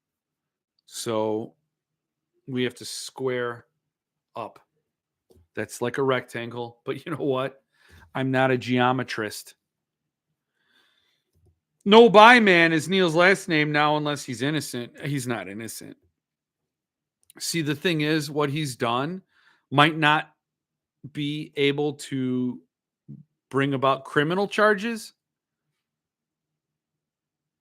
So we have to square up. That's like a rectangle, but you know what? I'm not a geometrist. No Buy Man is Neil's last name now, unless he's innocent. He's not innocent. See, the thing is, what he's done might not be able to bring about criminal charges,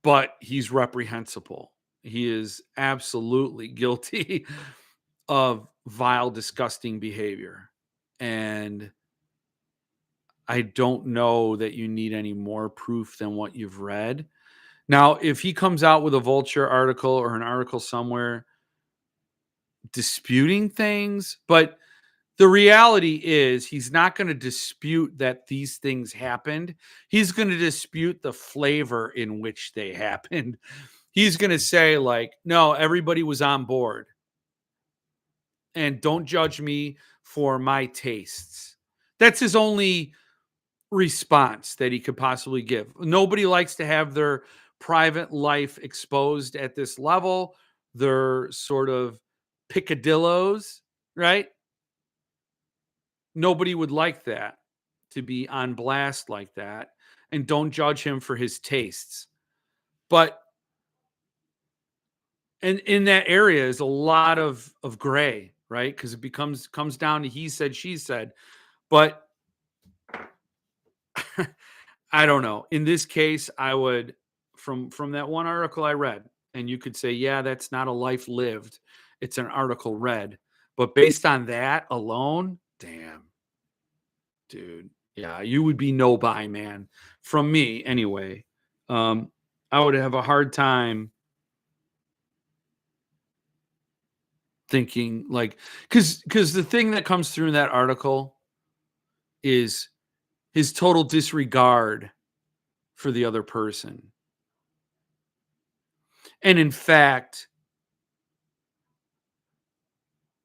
but he's reprehensible. He is absolutely guilty of vile, disgusting behavior. And I don't know that you need any more proof than what you've read. Now, if he comes out with a Vulture article or an article somewhere disputing things, but the reality is he's not going to dispute that these things happened. He's going to dispute the flavor in which they happened. He's going to say, like, no, everybody was on board. And don't judge me for my tastes. That's his only response that he could possibly give. Nobody likes to have their private life exposed at this level. They're sort of picadillos, right? Nobody would like that, to be on blast like that. And don't judge him for his tastes. But and in that area is a lot of gray, right? Because it comes down to he said, she said. But I don't know. In this case, I would from that one article I read, and you could say, yeah, that's not a life lived. It's an article read. But based on that alone, damn. Dude. Yeah, you would be no buy, man. From me, anyway. I would have a hard time thinking like because the thing that comes through in that article is his total disregard for the other person. And in fact,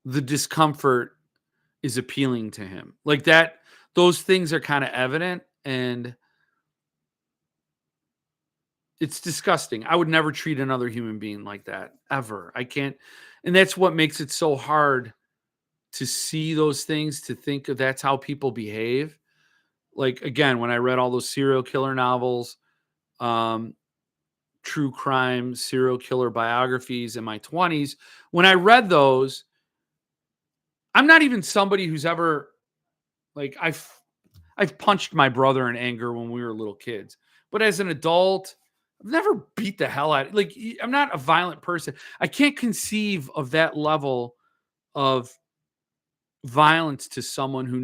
the discomfort is appealing to him. Like that, those things are kind of evident and it's disgusting. I would never treat another human being like that ever. I can't. And that's what makes it so hard to see those things, to think of that's how people behave. Like, again, when I read all those serial killer novels, true crime serial killer biographies in my 20s, when I read those, I'm not even somebody who's ever like I've punched my brother in anger when we were little kids. But as an adult, I've never beat the hell out. Like, I'm not a violent person. I can't conceive of that level of violence to someone who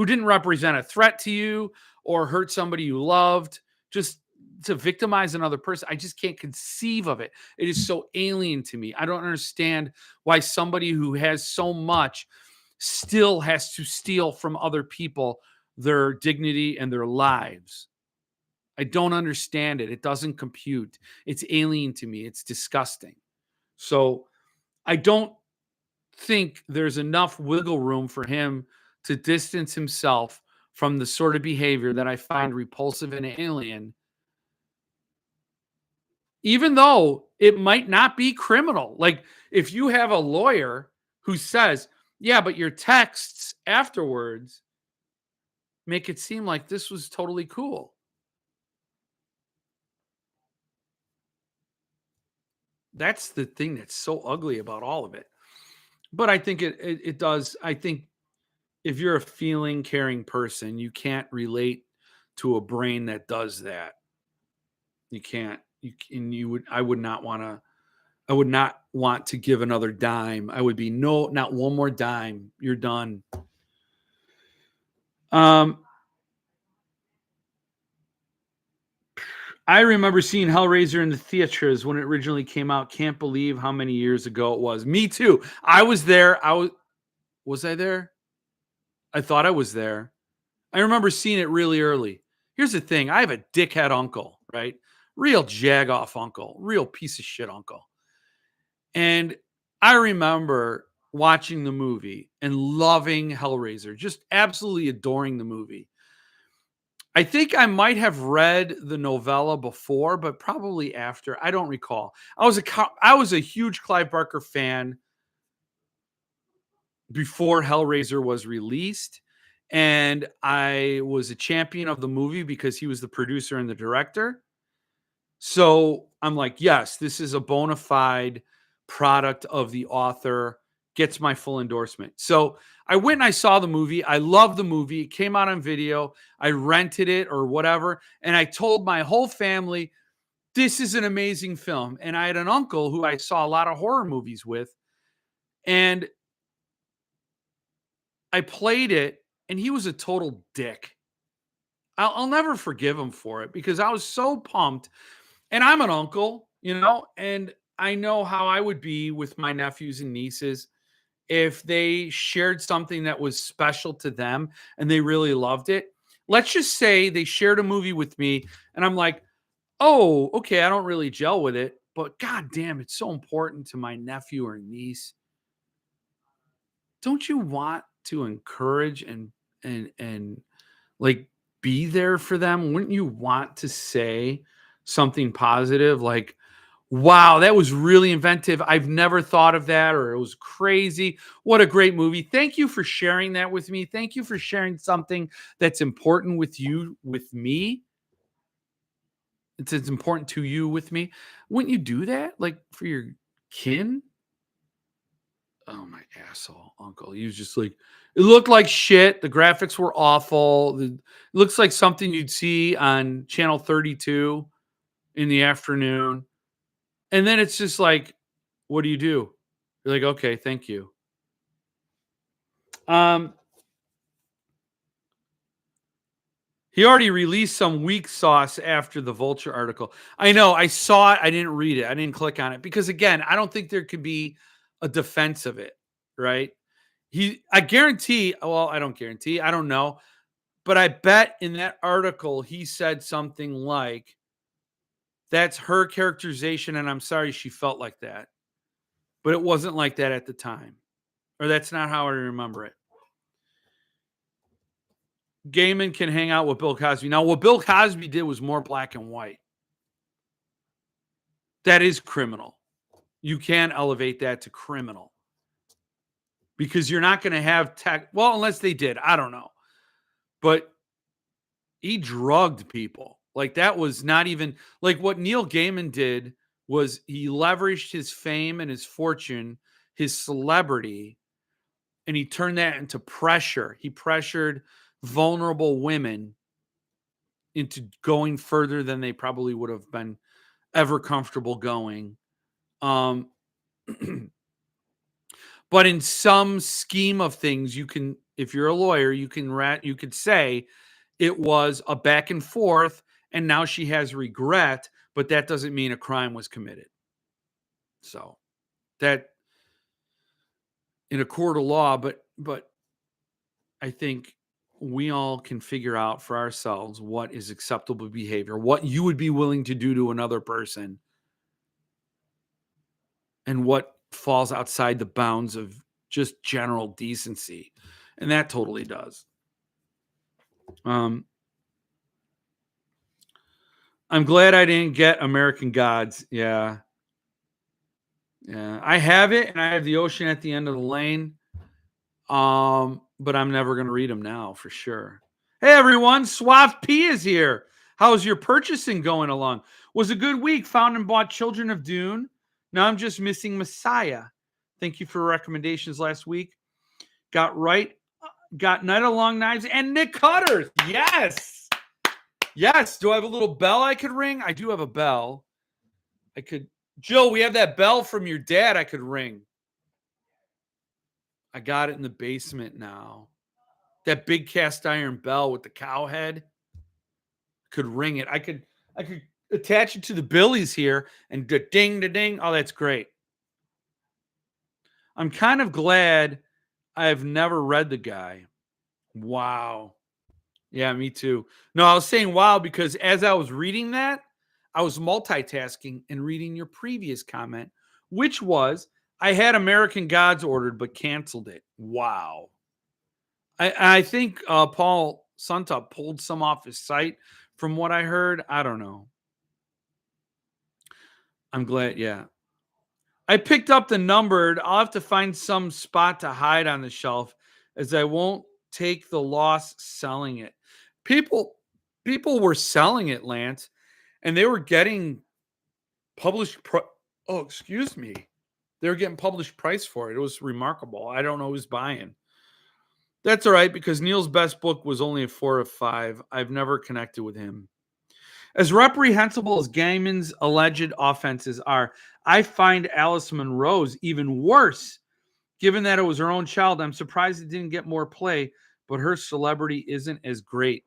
didn't represent a threat to you or hurt somebody you loved. Just to victimize another person, I just can't conceive of it. It is so alien to me. I don't understand why somebody who has so much still has to steal from other people their dignity and their lives. I don't understand it. It doesn't compute. It's alien to me. It's disgusting. So I don't think there's enough wiggle room for him to distance himself from the sort of behavior that I find repulsive and alien, even though it might not be criminal. Like, if you have a lawyer who says, yeah, but your texts afterwards make it seem like this was totally cool. That's the thing that's so ugly about all of it. But I think it does. I think if you're a feeling, caring person, you can't relate to a brain that does that. You can't. You would. I would not want to give another dime. I would be no, not one more dime. You're done. Um, I remember seeing Hellraiser in the theaters when it originally came out. Can't believe how many years ago it was. Me too. I was there. Was I there? I thought I was there. I remember seeing it really early. Here's the thing. I have a dickhead uncle, right? Real jagoff uncle, real piece of shit uncle. And I remember watching the movie and loving Hellraiser, just absolutely adoring the movie. I think I might have read the novella before, but probably after. I don't recall. I was a huge Clive Barker fan before Hellraiser was released, and I was a champion of the movie because he was the producer and the director. So I'm like, yes, this is a bona fide product of the author, gets my full endorsement. So I went and I saw the movie. I love the movie. It came out on video. I rented it or whatever. And I told my whole family, this is an amazing film. And I had an uncle who I saw a lot of horror movies with. And I played it, and he was a total dick. I'll never forgive him for it because I was so pumped. And I'm an uncle, and I know how I would be with my nephews and nieces if they shared something that was special to them and they really loved it. Let's just say they shared a movie with me and I'm like, oh, okay, I don't really gel with it, but god damn, it's so important to my nephew or niece. Don't you want to encourage and like be there for them? Wouldn't you want to say something positive like, wow, that was really inventive. I've never thought of that, or it was crazy. What a great movie. Thank you for sharing that with me. Thank you for sharing something that's important with you, with me. It's important to you with me. Wouldn't you do that like for your kin? Oh, my asshole uncle. He was just like, it looked like shit. The graphics were awful. It looks like something you'd see on channel 32 in the afternoon. And then it's just like, what do? You're like, okay, thank you. Um, he already released some weak sauce after the Vulture article. I know, I saw it. I didn't read it. I didn't click on it because, again, I don't think there could be a defense of it, right? I guarantee, well, I don't guarantee, I don't know, but I bet in that article he said something like, that's her characterization, and I'm sorry she felt like that. But it wasn't like that at the time, or that's not how I remember it. Gaiman can hang out with Bill Cosby. Now, what Bill Cosby did was more black and white. That is criminal. You can elevate that to criminal because you're not going to have tech. Well, unless they did. I don't know. But he drugged people. Like, that was not even like what Neil Gaiman did was he leveraged his fame and his fortune, his celebrity, and he turned that into pressure. He pressured vulnerable women into going further than they probably would have been ever comfortable going. Um, but in some scheme of things, you can, if you're a lawyer, you could say it was a back and forth, and now she has regret, but that doesn't mean a crime was committed. So that in a court of law, but I think we all can figure out for ourselves what is acceptable behavior, what you would be willing to do to another person, and what falls outside the bounds of just general decency. And that totally does. I'm glad I didn't get American Gods. Yeah. Yeah. I have it, and I have The Ocean at the End of the Lane. But I'm never going to read them now for sure. Hey, everyone. Suave P is here. How's your purchasing going along? Was a good week. Found and bought Children of Dune. Now I'm just missing Messiah. Thank you for recommendations last week. Got Night of Long Knives and Nick Cutters. Yes. Yes. Do I have a little bell I could ring? I do have a bell. Jill, we have that bell from your dad I could ring. I got it in the basement now. That big cast iron bell with the cow head. Could ring it. I could attach it to the billies here and ding da ding. Oh, that's great. I'm kind of glad I've never read the guy. Wow. Yeah, me too. No, I was saying wow because as I was reading that, I was multitasking and reading your previous comment, which was I had American Gods ordered but canceled it. Wow. I think Paul Suntop pulled some off his site from what I heard. I don't know. I'm glad. Yeah. I picked up the numbered. I'll have to find some spot to hide on the shelf as I won't take the loss selling it. People were selling it, Lance, and they were getting published. Excuse me. They were getting published price for it. It was remarkable. I don't know who's buying. That's all right because Neil's best book was only a 4 of 5. I've never connected with him. As reprehensible as Gaiman's alleged offenses are, I find Alice Munro's even worse. Given that it was her own child, I'm surprised it didn't get more play, but her celebrity isn't as great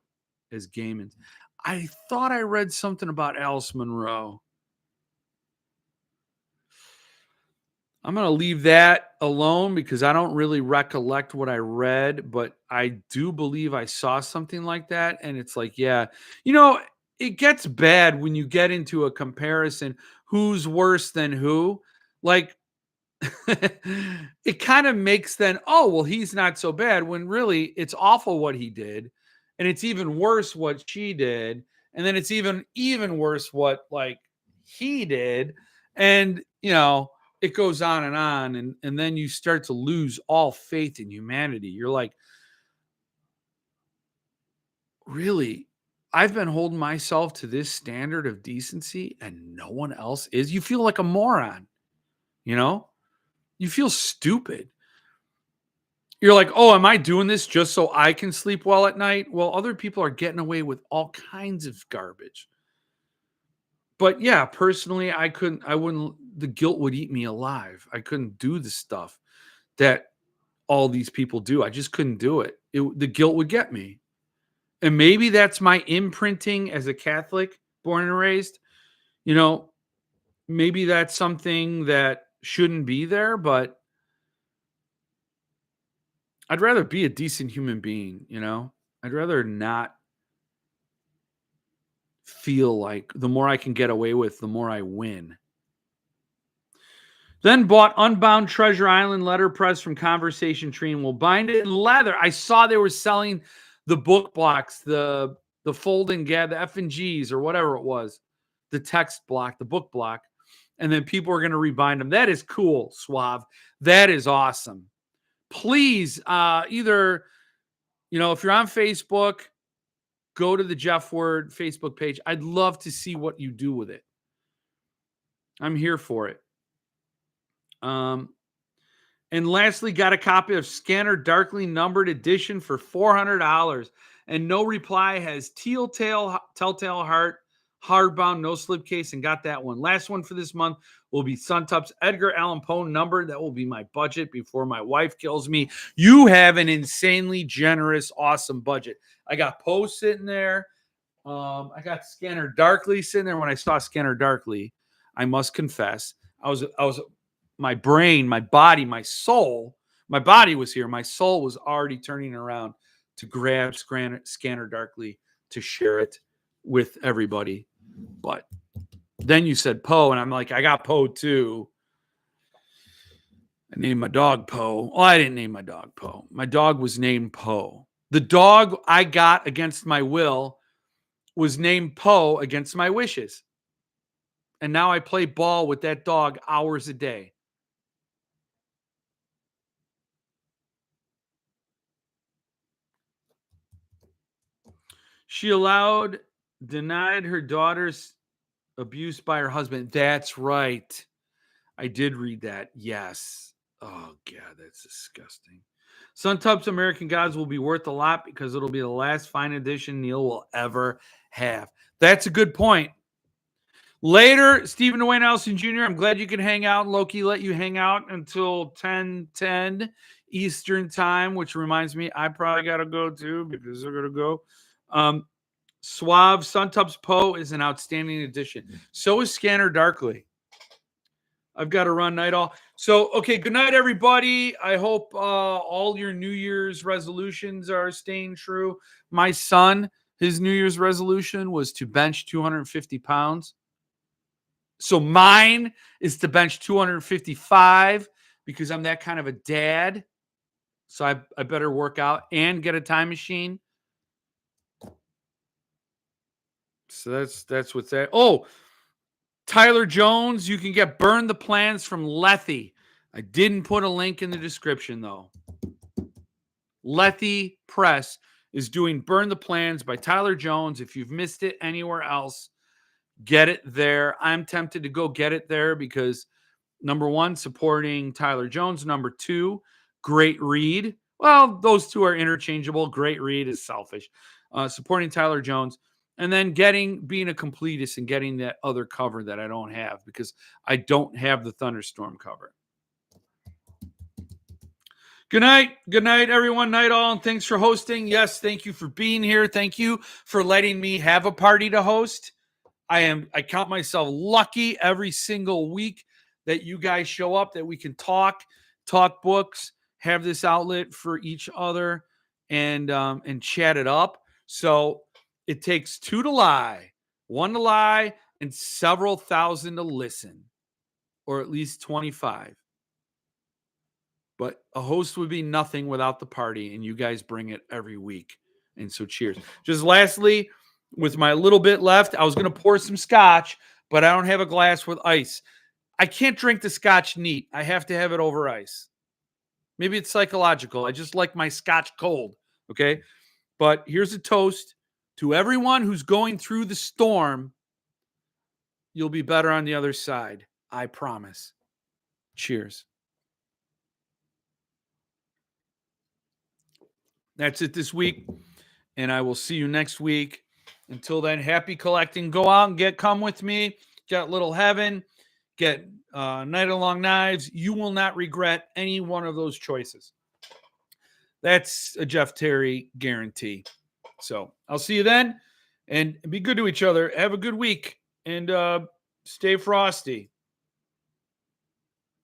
as Gaiman's. I thought I read something about Alice Munro. I'm going to leave that alone because I don't really recollect what I read, but I do believe I saw something like that. And it's like, yeah, it gets bad when you get into a comparison. Who's worse than who? Like, it kind of makes then, oh, well, he's not so bad when really it's awful what he did. And it's even worse what she did. And then it's even worse what like he did. And, it goes on. And then you start to lose all faith in humanity. You're like, really? I've been holding myself to this standard of decency and no one else is. You feel like a moron, you feel stupid. You're like, oh, am I doing this just so I can sleep well at night? Well, other people are getting away with all kinds of garbage. But yeah, personally, the guilt would eat me alive. I couldn't do the stuff that all these people do. I just couldn't do it. The guilt would get me. And maybe that's my imprinting as a Catholic, born and raised. Maybe that's something that shouldn't be there, but I'd rather be a decent human being, I'd rather not feel like the more I can get away with, the more I win. Then bought Unbound Treasure Island letterpress from Conversation Tree and will bind it in leather. I saw they were selling the book blocks, the folding gab, the F&Gs or whatever it was, the text block, the book block, and then people are going to rebind them. That is cool, Suave. That is awesome. Please, either, if you're on Facebook, go to the Jeff Word Facebook page. I'd love to see what you do with it. I'm here for it. And lastly, got a copy of Scanner Darkly Numbered Edition for $400. And No Reply has Telltale Heart, hardbound, no slipcase, and got that one. Last one for this month will be Suntup's Edgar Allan Poe number. That will be my budget before my wife kills me. You have an insanely generous, awesome budget. I got Poe sitting there. I got Scanner Darkly sitting there. When I saw Scanner Darkly, I must confess, I was my brain, my body, my soul. My body was here. My soul was already turning around to grab Scanner Darkly to share it with everybody. But then you said Poe, and I'm like, I got Poe too. I named my dog Poe. Well, I didn't name my dog Poe. My dog was named Poe. The dog I got against my will was named Poe against my wishes. And now I play ball with that dog hours a day. She denied her daughter's abuse by her husband. That's right. I did read that. Yes. Oh, God, that's disgusting. Suntup's American Gods will be worth a lot because it'll be the last fine edition Neil will ever have. That's a good point. Later, Stephen Dwayne Allison Jr., I'm glad you can hang out. Loki let you hang out until 10:10 Eastern time, which reminds me, I probably got to go too because they're going to go. Suave Suntup's Poe is an outstanding addition. So is Scanner Darkly. I've got to run night all. So, okay, good night, everybody. I hope all your New Year's resolutions are staying true. My son, his New Year's resolution was to bench 250 pounds. So mine is to bench 255 because I'm that kind of a dad. So I better work out and get a time machine. So that's what's that. Oh, Tyler Jones, you can get Burn the Plans from Lethe. I didn't put a link in the description, though. Lethe Press is doing Burn the Plans by Tyler Jones. If you've missed it anywhere else, get it there. I'm tempted to go get it there because, number one, supporting Tyler Jones. Number two, great read. Well, those two are interchangeable. Great read is selfish. Supporting Tyler Jones. And then being a completist and getting that other cover that I don't have because I don't have the Thunderstorm cover. Good night. Good night, everyone. Night all. And thanks for hosting. Yes, thank you for being here. Thank you for letting me have a party to host. I count myself lucky every single week that you guys show up, that we can talk books, have this outlet for each other and chat it up. So it takes 2 to lie, 1 to lie, and several thousand to listen, or at least 25. But a host would be nothing without the party, and you guys bring it every week. And so cheers. Just lastly, with my little bit left, I was going to pour some scotch, but I don't have a glass with ice. I can't drink the scotch neat. I have to have it over ice. Maybe it's psychological. I just like my scotch cold, okay? But here's a toast to everyone who's going through the storm. You'll be better on the other side. I promise. Cheers. That's it this week, and I will see you next week. Until then, happy collecting. Go out and come with me. Get Little Heaven. Get Night of Long Knives. You will not regret any one of those choices. That's a Jeff Terry guarantee. So I'll see you then, and be good to each other. Have a good week, and stay frosty.